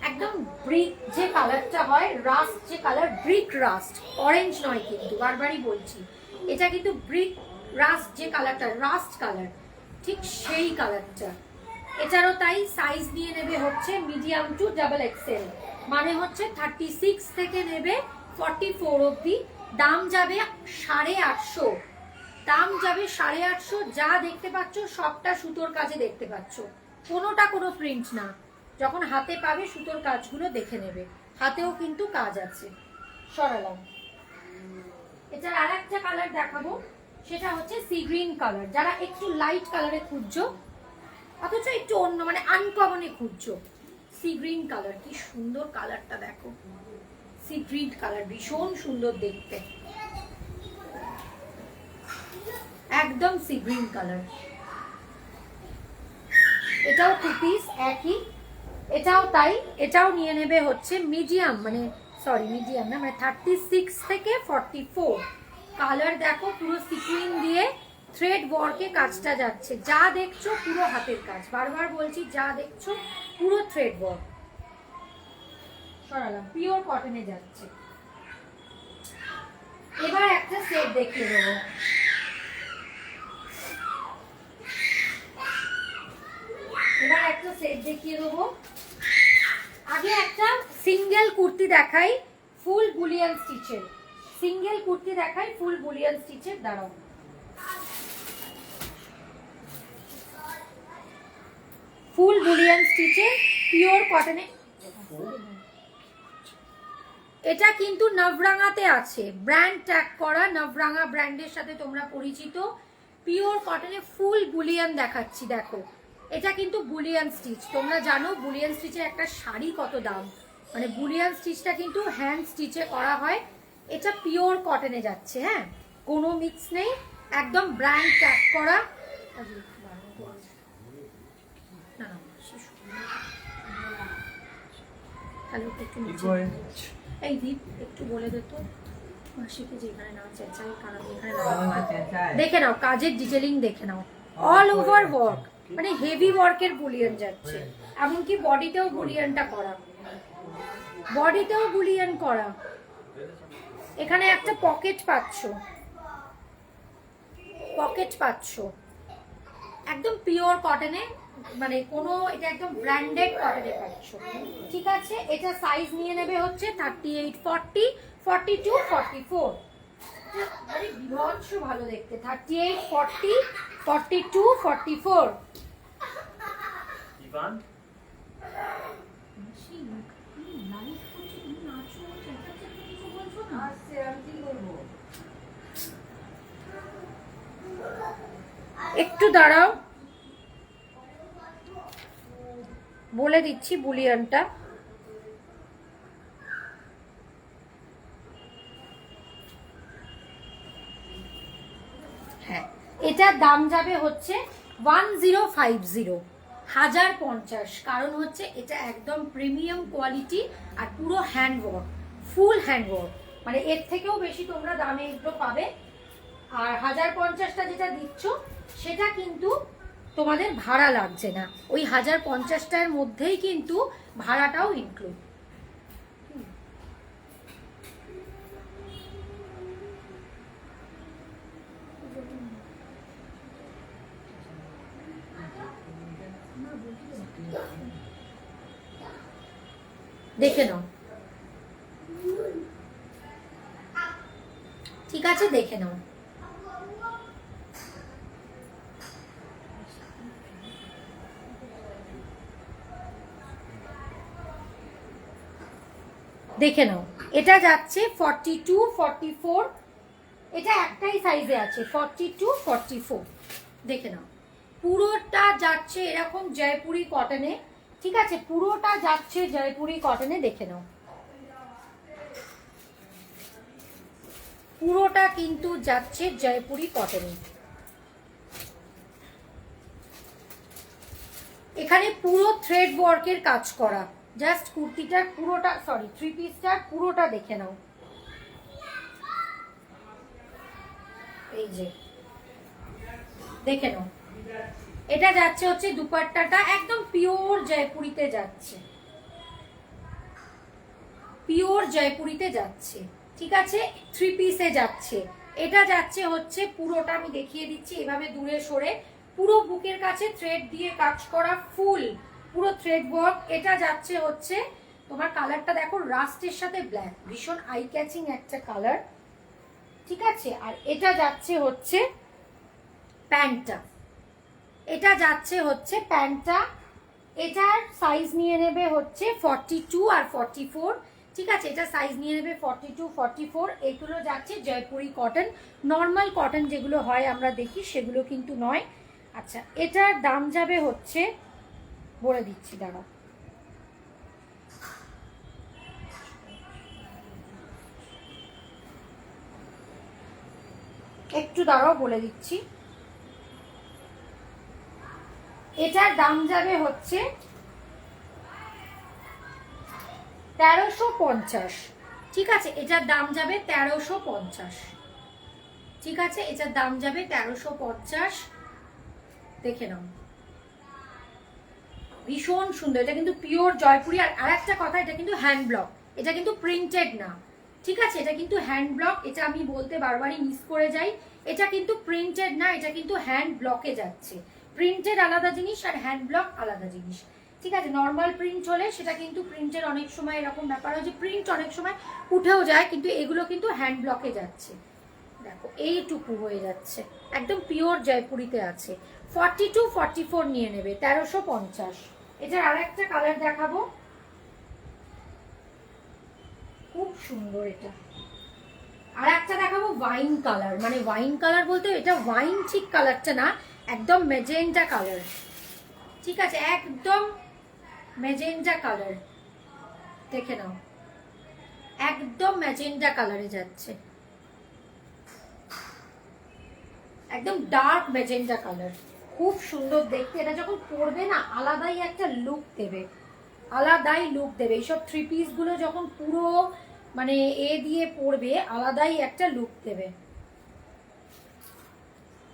একদম ব্রিক যে কালারটা হয়, রাস্ট যে কালার, ব্রিক রাস্ট, অরেঞ্জ নয় কিন্তু, বারবারই বলছি এটা কিন্তু ব্রিক রাস্ট যে কালারটা, রাস্ট কালার, ঠিক সেই কালারটা। এটারও তাই সাইজ নিয়ে নেবে হচ্ছে মিডিয়াম টু ডাবল এক্সেল, মানে হচ্ছে 36 থেকে নেবে 44 অবধি, দাম যাবে 850, দাম যাবে 850। যা দেখতে পাচ্ছ সবটা সুতোর কাজে দেখতে পাচ্ছ, কোনোটা কোনো প্রিন্ট না। যখন হাতে পাবে সুতোর কাজগুলো দেখে নেবে, হাতেও কিন্তু কাজ আছে। সরালাম। এটার আর একটা কালার দেখাবো, সেটা হচ্ছে সি গ্রিন কালার। যারা একটু লাইট কালারে খুঁজছো অথচ একটু অন্য মানে আনকমনে খুঁজছো, সি গ্রিন কালার। কি সুন্দর কালারটা দেখো, সি গ্রিন কালার ভীষণ সুন্দর দেখতে, একদম সি গ্রিন কালার। এটাও 2 পিস একই, এটাও তাই। এটাও নিয়ে নেবে হচ্ছে মিডিয়াম, মানে সরি মিডিয়াম না, মানে 36 থেকে 44। কালার দেখো, পুরো সিকুইন দিয়ে থ্রেড ওয়ার্কে কাজটা যাচ্ছে। যা দেখছো পুরো হাতের কাজ, বারবার বলছি যা দেখছো পুরো থ্রেড ওয়ার্ক। সরালাম, পিওর কটনে যাচ্ছে। এবার একটা সেট দেখিয়ে দেবো। এবার একটা সেট দেখিয়ে দেবো। আগে একটা সিঙ্গেল কুর্তি দেখাই ফুল বুলিয়ান স্টিচের, সিঙ্গেল কুর্তি দেখাই ফুল বুলিয়ান স্টিচের। দাঁড়াও, ফুল বুলিয়ান স্টিচের পিওর কটনে। এটা কিন্তু নবরাঙাতে আছে, ব্র্যান্ড ট্যাগ করা, নবরাঙা ব্র্যান্ডের সাথে তোমরা পরিচিত। পিওর কটনে ফুল বুলিয়ান দেখাচ্ছি, দেখো এটা কিন্তু বুলিয়ান স্টিচ। তোমরা জানো বুলিয়ান স্টিচের একটা শাড়ি কত দাম, মানে বুলিয়ান স্টিচটা কিন্তু হ্যান্ড স্টিচে করা হয়। এটা পিওর কটনে যাচ্ছে, হ্যাঁ কোনো মিক্স নেই, একদম ব্র্যান্ড ট্যাগ করা। এই দীপ একটু বলে দে তো মাসিকে, যেখানে না চেঁচাই কারণ এখানে দেখে নাও কাজের ডিটেলিং দেখে নাও, অল ওভার ওয়ার্ক, মানে হেভি ওয়ার্কের বুলিয়ান যাচ্ছে। এমনকি বডিতেও বুলিয়ানটা করা, বডিতেও বুলিয়ান করা। এখানে একটা পকেট পাচ্ছ, পকেট পাচ্ছ একদম পিওর কটনে, মানে কোনো এটা একদম ব্র্যান্ডেড কটনে পাচ্ছ। ঠিক আছে, এটা সাইজ নিয়ে নেবে হচ্ছে 38, 40, 42, 44। মানে বিভৎস ভালো দেখতে, 38, 40, 42, 44। একটু দাঁড়াও, বলে দিচ্ছি বুলিয়ানটা। হ্যাঁ, এটার দাম যাবে হচ্ছে 1050, 1050। কারণ হচ্ছে এটা একদম প্রিমিয়াম কোয়ালিটি আর পুরো হ্যান্ডওয়ার্ক, ফুল হ্যান্ডওয়ার্ক, মানে এর থেকেও বেশি তোমরা দামে এগুলো পাবে। আর 1050টা যেটা দিচ্ছ সেটা কিন্তু তোমাদের ভাড়া লাগছে না, ওই 1050টার মধ্যেই কিন্তু ভাড়াটাও ইনক্লুড। দেখে নাও, ঠিক আছে দেখে নাও। দেখে নাও, এটা যাচ্ছে 42, 44। এটা একটাই সাইজে আছে 42, 44। দেখে নাও, পুরোটা যাচ্ছে এরকম জয়পুরি কটনে। ঠিক আছে, পুরোটা যাচ্ছে জয়পুরি কটনে। দেখে নাও, পুরোটা কিন্তু যাচ্ছে জয়পুরি কটনে। এখানে পুরো থ্রেড ওয়ার্কের কাজ করা। জাস্ট কুর্তিটার পুরোটা, সরি 3 পিসটার পুরোটা দেখে নাও। এই যে দেখে নাও, এটা যাচ্ছে হচ্ছে দুপাট্টাটা একদম পিওর জয়পুরিতে যাচ্ছে, পিওর জয়পুরিতে যাচ্ছে। ঠিক আছে, 3 পিসে যাচ্ছে। এটা যাচ্ছে হচ্ছে পুরোটা, আমি দেখিয়ে দিচ্ছি এভাবে দূরে সরে, পুরো বুকের কাছে থ্রেড দিয়ে কাজ করা, ফুল পুরো থ্রেড ওয়ার্ক। এটা যাচ্ছে হচ্ছে তোমার, কালারটা দেখো রাস্টের সাথে ব্ল্যাক, ভীষণ আই ক্যাচিং একটা কালার। ঠিক আছে। আর এটা যাচ্ছে হচ্ছে প্যান্টটা, এটা যাচ্ছে হচ্ছে প্যান্টটা, এটার সাইজ নিয়ে নেবে হচ্ছে 42 আর 44, ঠিক আছে। এটা সাইজ নিয়ে নেবে 42 44। এগুলো যাচ্ছে জয়পুরি কটন, নর্মাল কটন যেগুলো হয় আমরা দেখি সেগুলো কিন্তু নয়। আচ্ছা, এটার দাম যাবে হচ্ছে, বলে দিচ্ছি দাঁড়াও, একটু দাঁড়াও বলে দিচ্ছি। এটার দাম যাবে হচ্ছে 1350, ঠিক আছে। এটার দাম যাবে 1350, ঠিক আছে। এটার দাম যাবে 1350, দেখে নাও, ভীষণ সুন্দর। এটা কিন্তু পিওর জয়পুরি। আর একটা কথা, এটা কিন্তু হ্যান্ড ব্লক, এটা কিন্তু প্রিন্টেড না, ঠিক আছে। এটা কিন্তু হ্যান্ড ব্লক, এটা আমি বলতে বারবারই মিস করে যাই। এটা কিন্তু প্রিন্টেড না, এটা কিন্তু হ্যান্ড ব্লকে যাচ্ছে। প্রিন্টেড আলাদা জিনিস আর হ্যান্ড ব্লক আলাদা জিনিস, ঠিক আছে। নর্মাল প্রিন্ট হলে সেটা কিন্তু প্রিন্টের অনেক সময় এরকম ব্যাপার হয় যে প্রিন্ট অনেক সময় উঠেও যায়, কিন্তু এগুলো কিন্তু হ্যান্ড ব্লকে যাচ্ছে। দেখো এইটুকু হয়ে যাচ্ছে, একদম পিওর জয়পুরিতে আছে। 42 44 নিয়ে নেবে, 1350। এটার আর একটা কালার দেখাবো, খুব সুন্দর। এটা আর একটা দেখাবো ওয়াইন কালার, মানে ওয়াইন কালার বলতে এটা ওয়াইন ঠিক কালারটা না, একদম মেজেন্টা কালার, ঠিক আছে। একদম মেজেন্টা কালার, দেখে নাও, একদম ম্যাজেন্টা কালারে যাচ্ছে, একদম ডার্ক ম্যাজেন্টা কালার, খুব সুন্দর দেখতে। এটা যখন পরবে না আলাদাই একটা লুক দেবে, আলাদাই লুক দেবে। এইসব থ্রি পিস গুলো যখন পুরো মানে এ দিয়ে পরবে আলাদাই একটা লুক দেবে।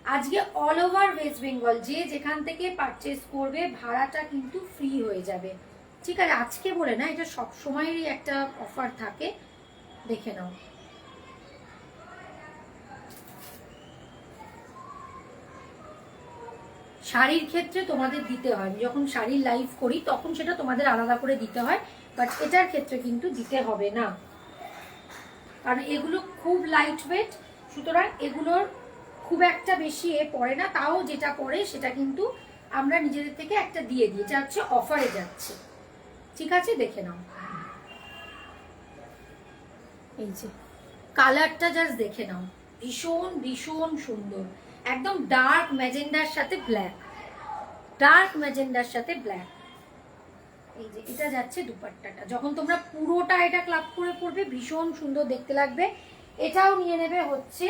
আজকে অল ওভার ওয়েস্ট বেঙ্গল যে যেখান থেকে পারচেস করবে ভাড়াটা কিন্তু ফ্রি হয়ে যাবে, ঠিক আছে। আজকে বলে না, এটা সব সময়ই একটা অফার থাকে, দেখে নাও। শাড়ির ক্ষেত্রে তোমাদের দিতে হয়, যখন শাড়ির লাইভ করি তখন সেটা তোমাদের আলাদা করে দিতে হয়, বাট এটার ক্ষেত্রে কিন্তু দিতে হবে না, কারণ এগুলো খুব লাইট ওয়েট, সুতরাং এগুলোর খুব একটা বেশি এ পড়ে না। তাও যেটা পড়ে সেটা কিন্তু আমরা নিজেদের থেকে একটা দিয়ে দিই, এটা হচ্ছে অফারে যাচ্ছে, ঠিক আছে। দেখে নাও, এই যে কালারটা জাস্ট দেখে নাও, ভীষণ ভীষণ সুন্দর, একদম ডার্ক ম্যাজেন্ডার সাথে ব্ল্যাক, ডার্ক ম্যাজেন্ডার সাথে ব্ল্যাক। এই যে এটা যাচ্ছে দুপাট্টাটা, যখন তোমরা পুরোটা এটা ক্লাব করে পরবে ভীষণ সুন্দর দেখতে লাগবে। এটাও নিয়ে নেবে হচ্ছে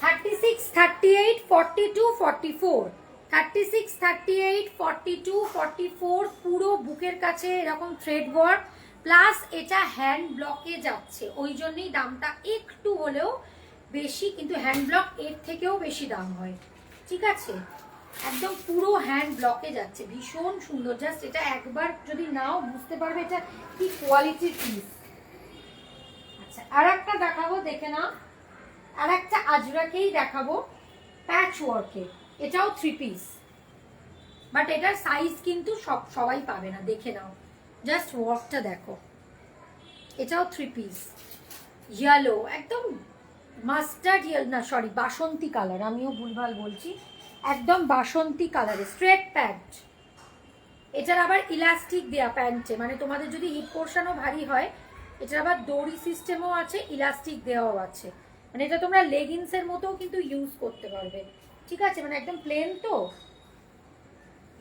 36 38 42 44, 36 38 42 44, পুরো বুকের কাছে এরকম থ্রেড ওয়ার্ক প্লাস এটা হ্যান্ড ব্লকে যাচ্ছে, ওই জন্যই দামটা একটু হলেও বেশি, কিন্তু হ্যান্ড ব্লক এর থেকেও বেশি দাম হয়, ঠিক আছে। একদম পুরো হ্যান্ড ব্লকে যাচ্ছে, ভীষণ সুন্দর। জাস্ট এটা একবার যদি নাও বুঝতে পারবে এটা কি কোয়ালিটির পিস। আচ্ছা, আর একটা দেখাবো, দেখে নাও, আর একটা আজরাকেই দেখাবো প্যাচ ওয়ার্কে, এটাও থ্রি পিস, বাট এটার সাইজ কিন্তু সবাই পাবে না, দেখে নাও, জাস্ট ওয়ার্কটা দেখো। এটাও থ্রি পিস, ইয়েলো, একদম মাস্টার্ড ইয়েলো না, সরি বাসন্তী কালার, আমিও ভুলভাল বলছি, একদম বাসন্তী কালারে স্ট্রেট প্যান্ট। এটার আবার ইলাস্টিক দেয়া প্যান্টে, মানে তোমাদের যদি হিপ পোর্শনও ভারী হয় এটার আবার দড়ি সিস্টেমও আছে, ইলাস্টিক দেওয়াও আছে, মানে এটা তোমরা লেগিংসের মতোও কিন্তু ইউজ করতে পারবে, ঠিক আছে। মানে একদম প্লেন তো,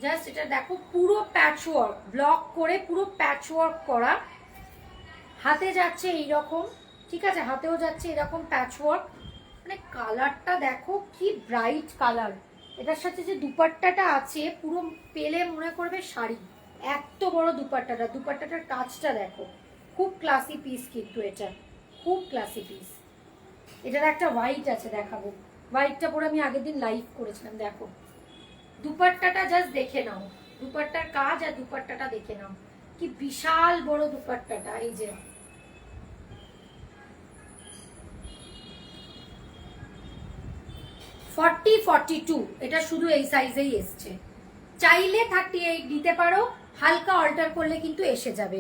জাস্ট এটা দেখো পুরো প্যাচ ওয়ার্ক, ব্লক করে পুরো প্যাচ ওয়ার্ক করা, হাতে যাচ্ছে এইরকম, ঠিক আছে, হাতেও যাচ্ছে এরকম প্যাচ ওয়ার্ক। মানে কালারটা দেখো কি ব্রাইট কালার, এটার সাথে যে দুপাট্টাটা আছে পুরো পেলে মনে করবে শাড়ি, এত বড় দুপাট্টাটা, দুপাট্টাটার কাজটা দেখো, খুব ক্লাসি পিস কিন্তু এটা, খুব ক্লাসি পিস। এটার একটা হোয়াইট আছে, দেখাবো, হোয়াইটটা পরে আমি আগের দিন লাইভ করেছিলাম, দেখো দুপাট্টাটা জাস্ট দেখে নাও, দুপাট্টার কাজ আর দুপাট্টাটা দেখে নাও, কি বিশাল বড় দুপাট্টাটা। এই যে 40 42, এটা শুধু এই সাইজেই এসছে, চাইলে 38 দিতে পারো, হালকা অল্টার করলে কিন্তু এসে যাবে,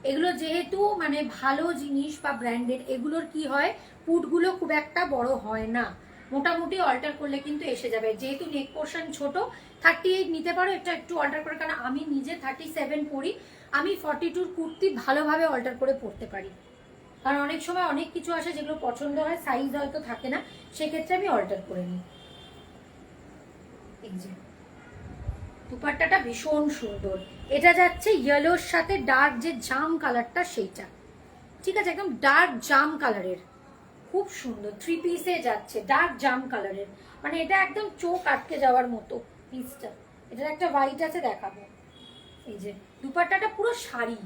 এগুলো যেহেতু মানে ভালো জিনিস বা ব্র্যান্ডেড, এগুলোর কি হয় পুটগুলো খুব একটা বড় হয় না, মোটামুটি অল্টার করলে কিন্তু এসে যাবে। যেহেতু নেক পোর্শন ছোট, 38 নিতে পারো, এটা একটু অল্টার করে, কারণ আমি নিজে 37 পরি, আমি 42 কুর্তি ভালোভাবে অল্টার করে পরতে পারি, কারণ অনেক সময় অনেক কিছু আসে যেগুলো পছন্দ হয়, সাইজ হয়তো থাকে না, সেক্ষেত্রে আমি অল্টার করে নিই। এই যে দুপাট্টাটা ভীষণ সুন্দর, এটা যাচ্ছে ইয়েলোর সাথে ডার্ক যে জাম কালারটা সেইটা, ঠিক আছে, একদম ডার্ক জাম কালারের, খুব সুন্দর 3 পিসে যাচ্ছে ডার্ক জাম কালারের, মানে এটা একদম চোখ আটকে যাওয়ার মতো পিসটা। এটার একটা হোয়াইট আছে দেখাবো, এই যে দুপাট্টাটা পুরো শাড়ি,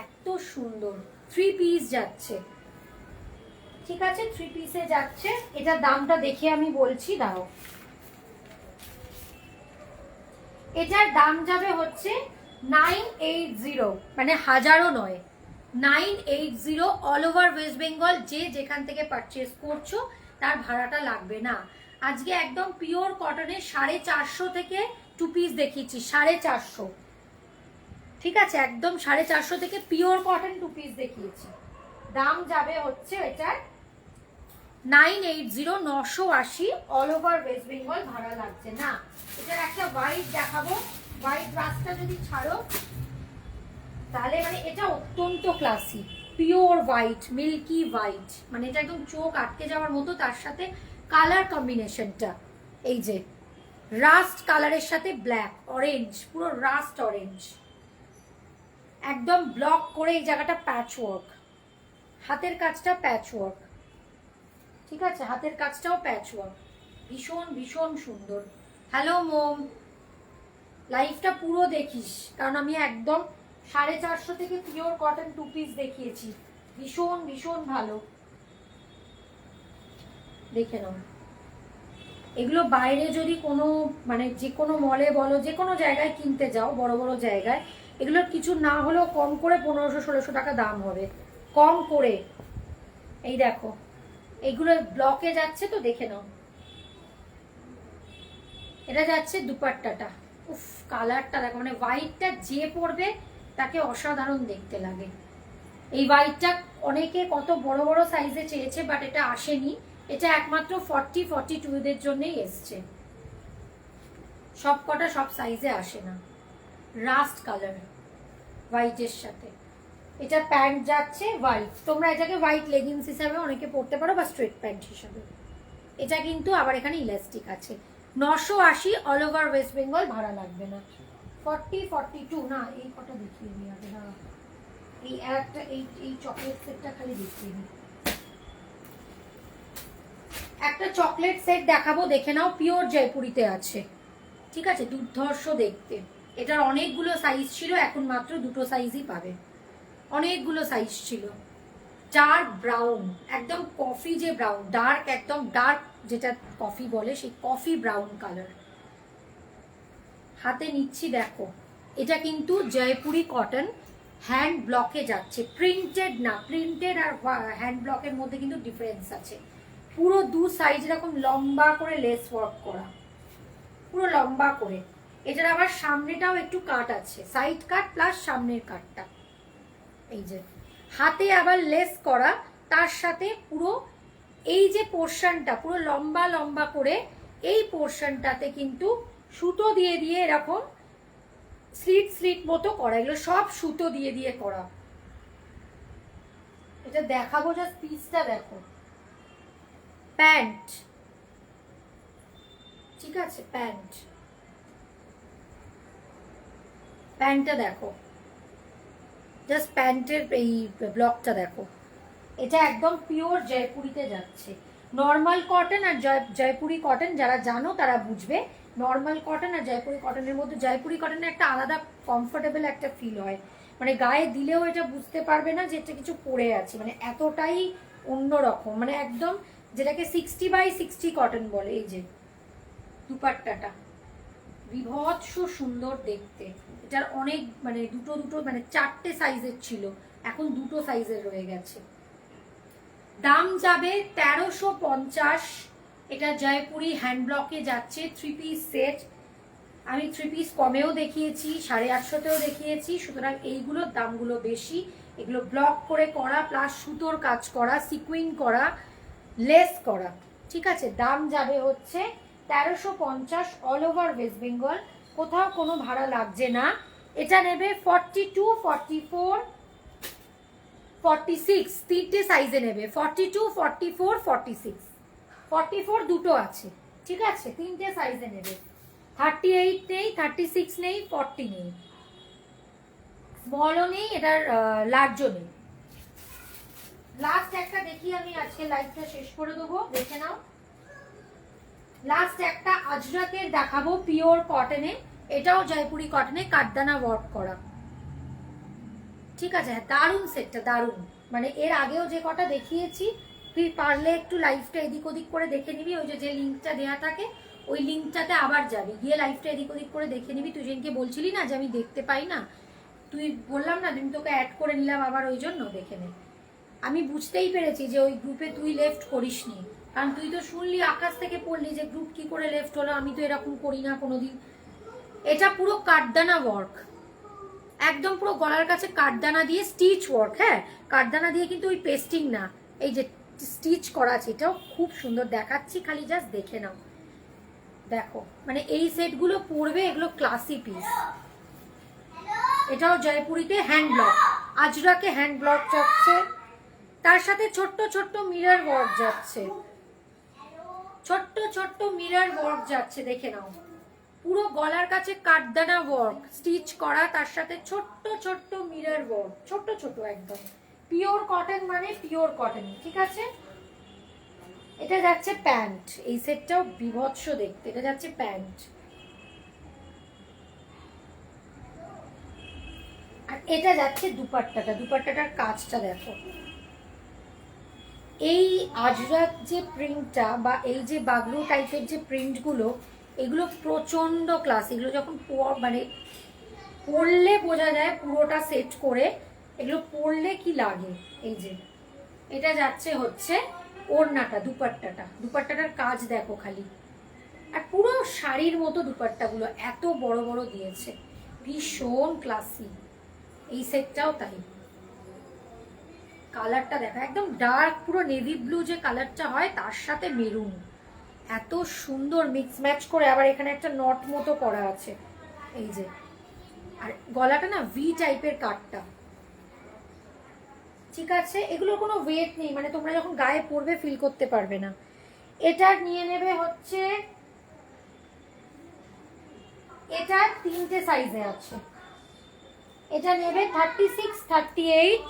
এত সুন্দর 3 পিস যাচ্ছে, ঠিক আছে 3 পিসে যাচ্ছে। এটার দামটা দেখে আমি বলছি, দাও, এটার দাম যাবে হচ্ছে 980, মানে হাজারও নয়, 980 অল ওভার ওয়েস্ট বেঙ্গল। যে যেখান থেকে পারচেস করছো তার ভাড়াটা লাগবে না। আজকে একদম পিওর কটনের 450 থেকে 2 পিস দেখিয়েছি, 450, ঠিক আছে, একদম 450 থেকে পিওর কটন 2 পিস দেখিয়েছি। দাম যাবে হচ্ছে এটার 980, 980 অল ওভার ওয়েস্ট বেঙ্গল, ভাড়া লাগছে না। এটার একটা হোয়াইট দেখাবো, হোয়াইট ব্রাশটা যদি ছাড়ো তাহলে মানে এটা অত্যন্ত classy, pure white, milky white, মানে এটা একদম চোখ আটকে যাওয়ার মতো। তার সাথে কালার কম্বিনেশনটা এই যে রাস্ট কালারের সাথে ব্ল্যাক অরেঞ্জ, পুরো রাস্ট অরেঞ্জ, একদম ব্লক করে এই জায়গাটা প্যাচ ওয়ার্ক, হাতের কাজটা প্যাচ ওয়ার্ক, ঠিক আছে, হাতের কাজটাও প্যাচ ওয়ার্ক, ভীষণ ভীষণ সুন্দর। হ্যালো মোম, লাইফটা পুরো দেখিস, কারণ আমি একদম 450 থেকে পিওর কটন 2 পিস দেখিয়েছি, ভীষণ ভীষণ ভালো, দেখে নাও। এগুলো বাইরে যদি কোনো মানে যে কোনো মলে বলো, যে কোনো জায়গায় কিনতে যাও, বড় বড় জায়গায়, এগুলোর কিছু না হলেও কম করে 1500-1600 টাকা দাম হবে, কম করে। এই দেখো এইগুলো ব্লকে যাচ্ছে তো, দেখে নাও। এটা যাচ্ছে দুপাট্টাটা, উফ কালারটা দেখো, মানে হোয়াইটটা যে পরবে তাকে অসাধারণ দেখতে লাগে। এই হোয়াইটটা অনেকে কত বড় বড় সাইজে চেয়েছে, বাট এটা আসেনি, এটা একমাত্র 40-42 জন্যই এসছে, সব কটা সব সাইজে আসে না। রাস্ট কালার হোয়াইটের সাথে, এটা প্যান্ট যাচ্ছে হোয়াইট, তোমরা এটাকে হোয়াইট লেগিংস হিসাবে অনেকে পরতে পারো বা স্ট্রেট প্যান্ট হিসাবে। এটা কিন্তু আবার এখানে ইলাস্টিক আছে। 980 অল ওভার ওয়েস্ট বেঙ্গল, ভাড়া লাগবে না। 40-42 না, এই কটা দেখিয়ে দিই আগে, না এই একটা এই চকলেট সেটটা খালি দেখিয়ে দিই, একটা চকলেট সেট দেখাবো, দেখে নাও, পিওর জয়পুরিতে আছে, ঠিক আছে, দুর্ধর্ষ দেখতে। এটার অনেকগুলো সাইজ ছিল, এখন মাত্র 2টো সাইজই পাবে, অনেকগুলো সাইজ ছিল। ডার্ক ব্রাউন, একদম কফি যে ব্রাউন, ডার্ক একদম ডার্ক যেটা কফি বলে, সেই কফি ব্রাউন কালার। হাতে নিচ্ছি দেখো, এটা কিন্তু জয়পুরি কটন, হ্যান্ড ব্লকে যাচ্ছে, প্রিন্টেড না, প্রিন্টেড আর হ্যান্ড ব্লকের মধ্যে কিন্তু ডিফারেন্স আছে। পুরো 2 সাইজ এরকম লম্বা করে লেস ওয়ার্ক করা, পুরো লম্বা করে। এটার আবার সামনেটাও একটু কাট আছে, সাইড কাট প্লাস সামনের কাটটা, এই যে হাতে আবার লেস করা, তার সাথে পুরো এই যে পোর্শনটা পুরো লম্বা লম্বা করে, এই পোর্শনটাতে কিন্তু সুতো দিয়ে দিয়ে এরকম স্লিট স্লিট মতো করা, এগুলো সব সুতো দিয়ে দিয়ে করা। এটা দেখাবো, জাস্ট পিসটা দেখো, প্যান্ট, ঠিক আছে, প্যান্ট, প্যান্টটা দেখো, জাস্ট প্যান্টের এই ব্লকটা দেখো, এটা একদম পিওর জয়পুরিতে যাচ্ছে। নর্মাল কটন আর জয়পুরি কটন যারা জানো তারা বুঝবে, নর্মাল কটন আর জয়পুরি কটনের মধ্যে জয়পুরি কটনের একটা আলাদা কমফোর্টেবল একটা ফিল হয়, মানে গায়ে দিলেও এটা বুঝতে পারবে না যে এটা কিছু পরে আছে, মানে এতটাই অন্যরকম, মানে একদম যেটাকে 60/60 কটন বলে। এই যে দুপাট্টাটা বিভৎস সুন্দর দেখতে, এটার অনেক মানে দুটো মানে 4টে সাইজের ছিল, এখন 2টো সাইজের রয়ে গেছে। দাম যাবে 1350, এটা জয়পুরি হ্যান্ড ব্লকে যাচ্ছে, 3 পিস সেট, আমি 3 পিস কমেও দেখিয়েছি, 850তেও দেখিয়েছি, সুতরাং এইগুলোর দামগুলো বেশি। এগুলো ব্লক করে করা, প্লাস সুতোর কাজ করা, সিকুইন করা, লেস করা, ঠিক আছে। দাম যাবে হচ্ছে 1350 অল ওভার ওয়েস্ট বেঙ্গল, কোথাও কোনো ভাড়া লাগছে না। এটা নেবে 42, 44, 46, তিনটে সাইজে নেবে, 42, 44, 46, 44 দুটো আছে, ঠিক আছে, তিনটে সাইজে নেবে। 38 নেই, 36 নেই, 40 নেই, স্মলও নেই, এটার লার্জও নেই। লাস্ট একটা দেখি আমি, আজকে লাইভটা শেষ করে দেবো, দেখে নাও। লাস্ট একটা আজরাকের দেখাবো, পিওর কটনে, এটাও জয়পুরি কটনে, কাঠদানা ওয়ার্ক করা, ঠিক আছে। দারুণ সেটটা, দারুণ। মানে এর আগেও যে কটা দেখিয়েছি, তুই পারলে একটু লাইভটা এদিক ওদিক করে দেখে নিবি, ওই যে লিঙ্কটা দেওয়া থাকে ওই লিঙ্কটাতে আবার যাবি, গিয়ে লাইভটা এদিক ওদিক করে দেখে নিবি। তুই যেদিনকে বলছিলি না যে আমি দেখতে পাই না, তুই বললাম না, আমি তোকে অ্যাড করে নিলাম আবার, ওই জন্য দেখে নে। আমি বুঝতেই পেরেছি যে ওই গ্রুপে তুই লেফট করিসনি, কারণ তুই তো শুনলি, আকাশ থেকে পড়লি যে গ্রুপ কি করে লেফট হলো, আমি তো এরকম করি না কোনোদিন। এটা পুরো কাঠদানা ওয়ার্ক, একদম পুরো গলার কাছে কাঠদানা দিয়ে স্টিচ ওয়ার্ক, হ্যাঁ কাঠদানা দিয়ে, কিন্তু ওই পেস্টিং না, এই যে স্টিচ করা আছে, এটাও খুব সুন্দর দেখাচ্ছি, খালি জাস্ট দেখে নাও। দেখো মানে এই সেটগুলো পরবে, এগুলো ক্লাসি পিস। এটাও জয়পুরিতে হ্যান্ড ব্লক, আজরাকে হ্যান্ড ব্লক যাচ্ছে, তার সাথে ছোট্ট ছোট্ট মিরর ওয়ার্ক যাচ্ছে, ছোট্ট ছোট্ট মিরর ওয়ার্ক যাচ্ছে, দেখে নাও। পুরো গলার কাছে কাঠদানা ওয়ার্ক স্টিচ করা, তার সাথে ছোট্ট ছোট্ট মিরর ওয়ার্ক, ছোট্ট ছোট একদম। পিওর কটন মানে পিওর কটন, ঠিক আছে। এটা যাচ্ছে প্যান্ট, এই সেটটাও বিভৎস দেখতে, এটা যাচ্ছে প্যান্ট। আর এটা যাচ্ছে দুপাট্টাটা, দুপাট্টাটার কাজটা দেখো। এই আজরাক যে প্রিন্টটা বা এই যে বাগলু টাইপের যে প্রিন্টগুলো, এগুলো প্রচন্ড ক্লাস। এগুলো যখন মানে পরলে বোঝা যায় পুরোটা সেট করে, এগুলো পরলে কি লাগে। এই যে এটা যাচ্ছে হচ্ছে ওড়নাটা, দুপাট্টাটার কাজ দেখো খালি, আর পুরো শাড়ির মতো দুপাট্টাগুলো এত বড় বড় দিয়েছে, ভীষণ ক্লাসি। এই সেটটাও তাই, কালারটা দেখো, একদম ডার্ক পুরো নেভি ব্লু যে কালারটা হয়, তার সাথে মেরুন, এত সুন্দর মিক্স ম্যাচ করে। আবার এখানে একটা নট মতো করা আছে, এই যে। আর গলাটা না ভি টাইপের কাটটা, ঠিক আছে। এগুলোর কোনো ওয়েট নেই, মানে তোমরা যখন গায়ে পরবে ফিল করতে পারবে না। এটা নিয়ে নেবে হচ্ছে, এটা তিনটে সাইজে আছে, এটা নেবে 36, 38,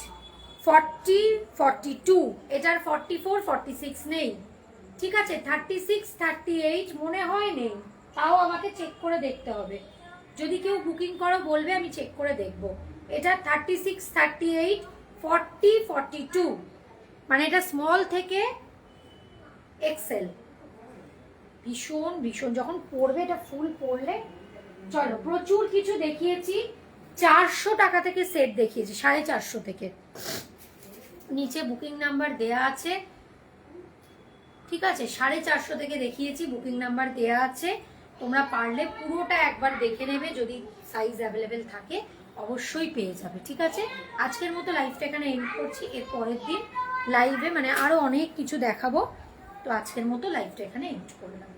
40, 42, এটার 44, 46 নেই, ঠিক আছে। 36, 38 মনে হয় নেই, তাও আমাকে চেক করে দেখতে হবে, যদি কেউ বুকিং করো বলবে, আমি চেক করে দেখব। এটা 36, 38, 40, 42, মানে এটা স্মল থেকে এক্সেল। ভীষণ ভীষণ যখন পরবে, এটা ফুল পরলে, চলো প্রচুর কিছু দেখিয়েছি। 400 টাকা থেকে সেট দেখিয়েছি, 450 থেকে। নিচে বুকিং নাম্বার দেয়া আছে, ঠিক আছে। 450 থেকে দেখিয়েছি, বুকিং নাম্বার দেয়া আছে। তোমরা পারলে পুরোটা একবার দেখে নেবে, যদি সাইজ অ্যাভেলেবেল থাকে অবশ্যই পেয়ে যাবে, ঠিক আছে। আজকের মতো লাইভটা এখানে এন্ড করছি, এর পরের দিন লাইভে মানে আরো অনেক কিছু দেখাবো। তো আজকের মতো লাইভটা এখানে এন্ড করলাম।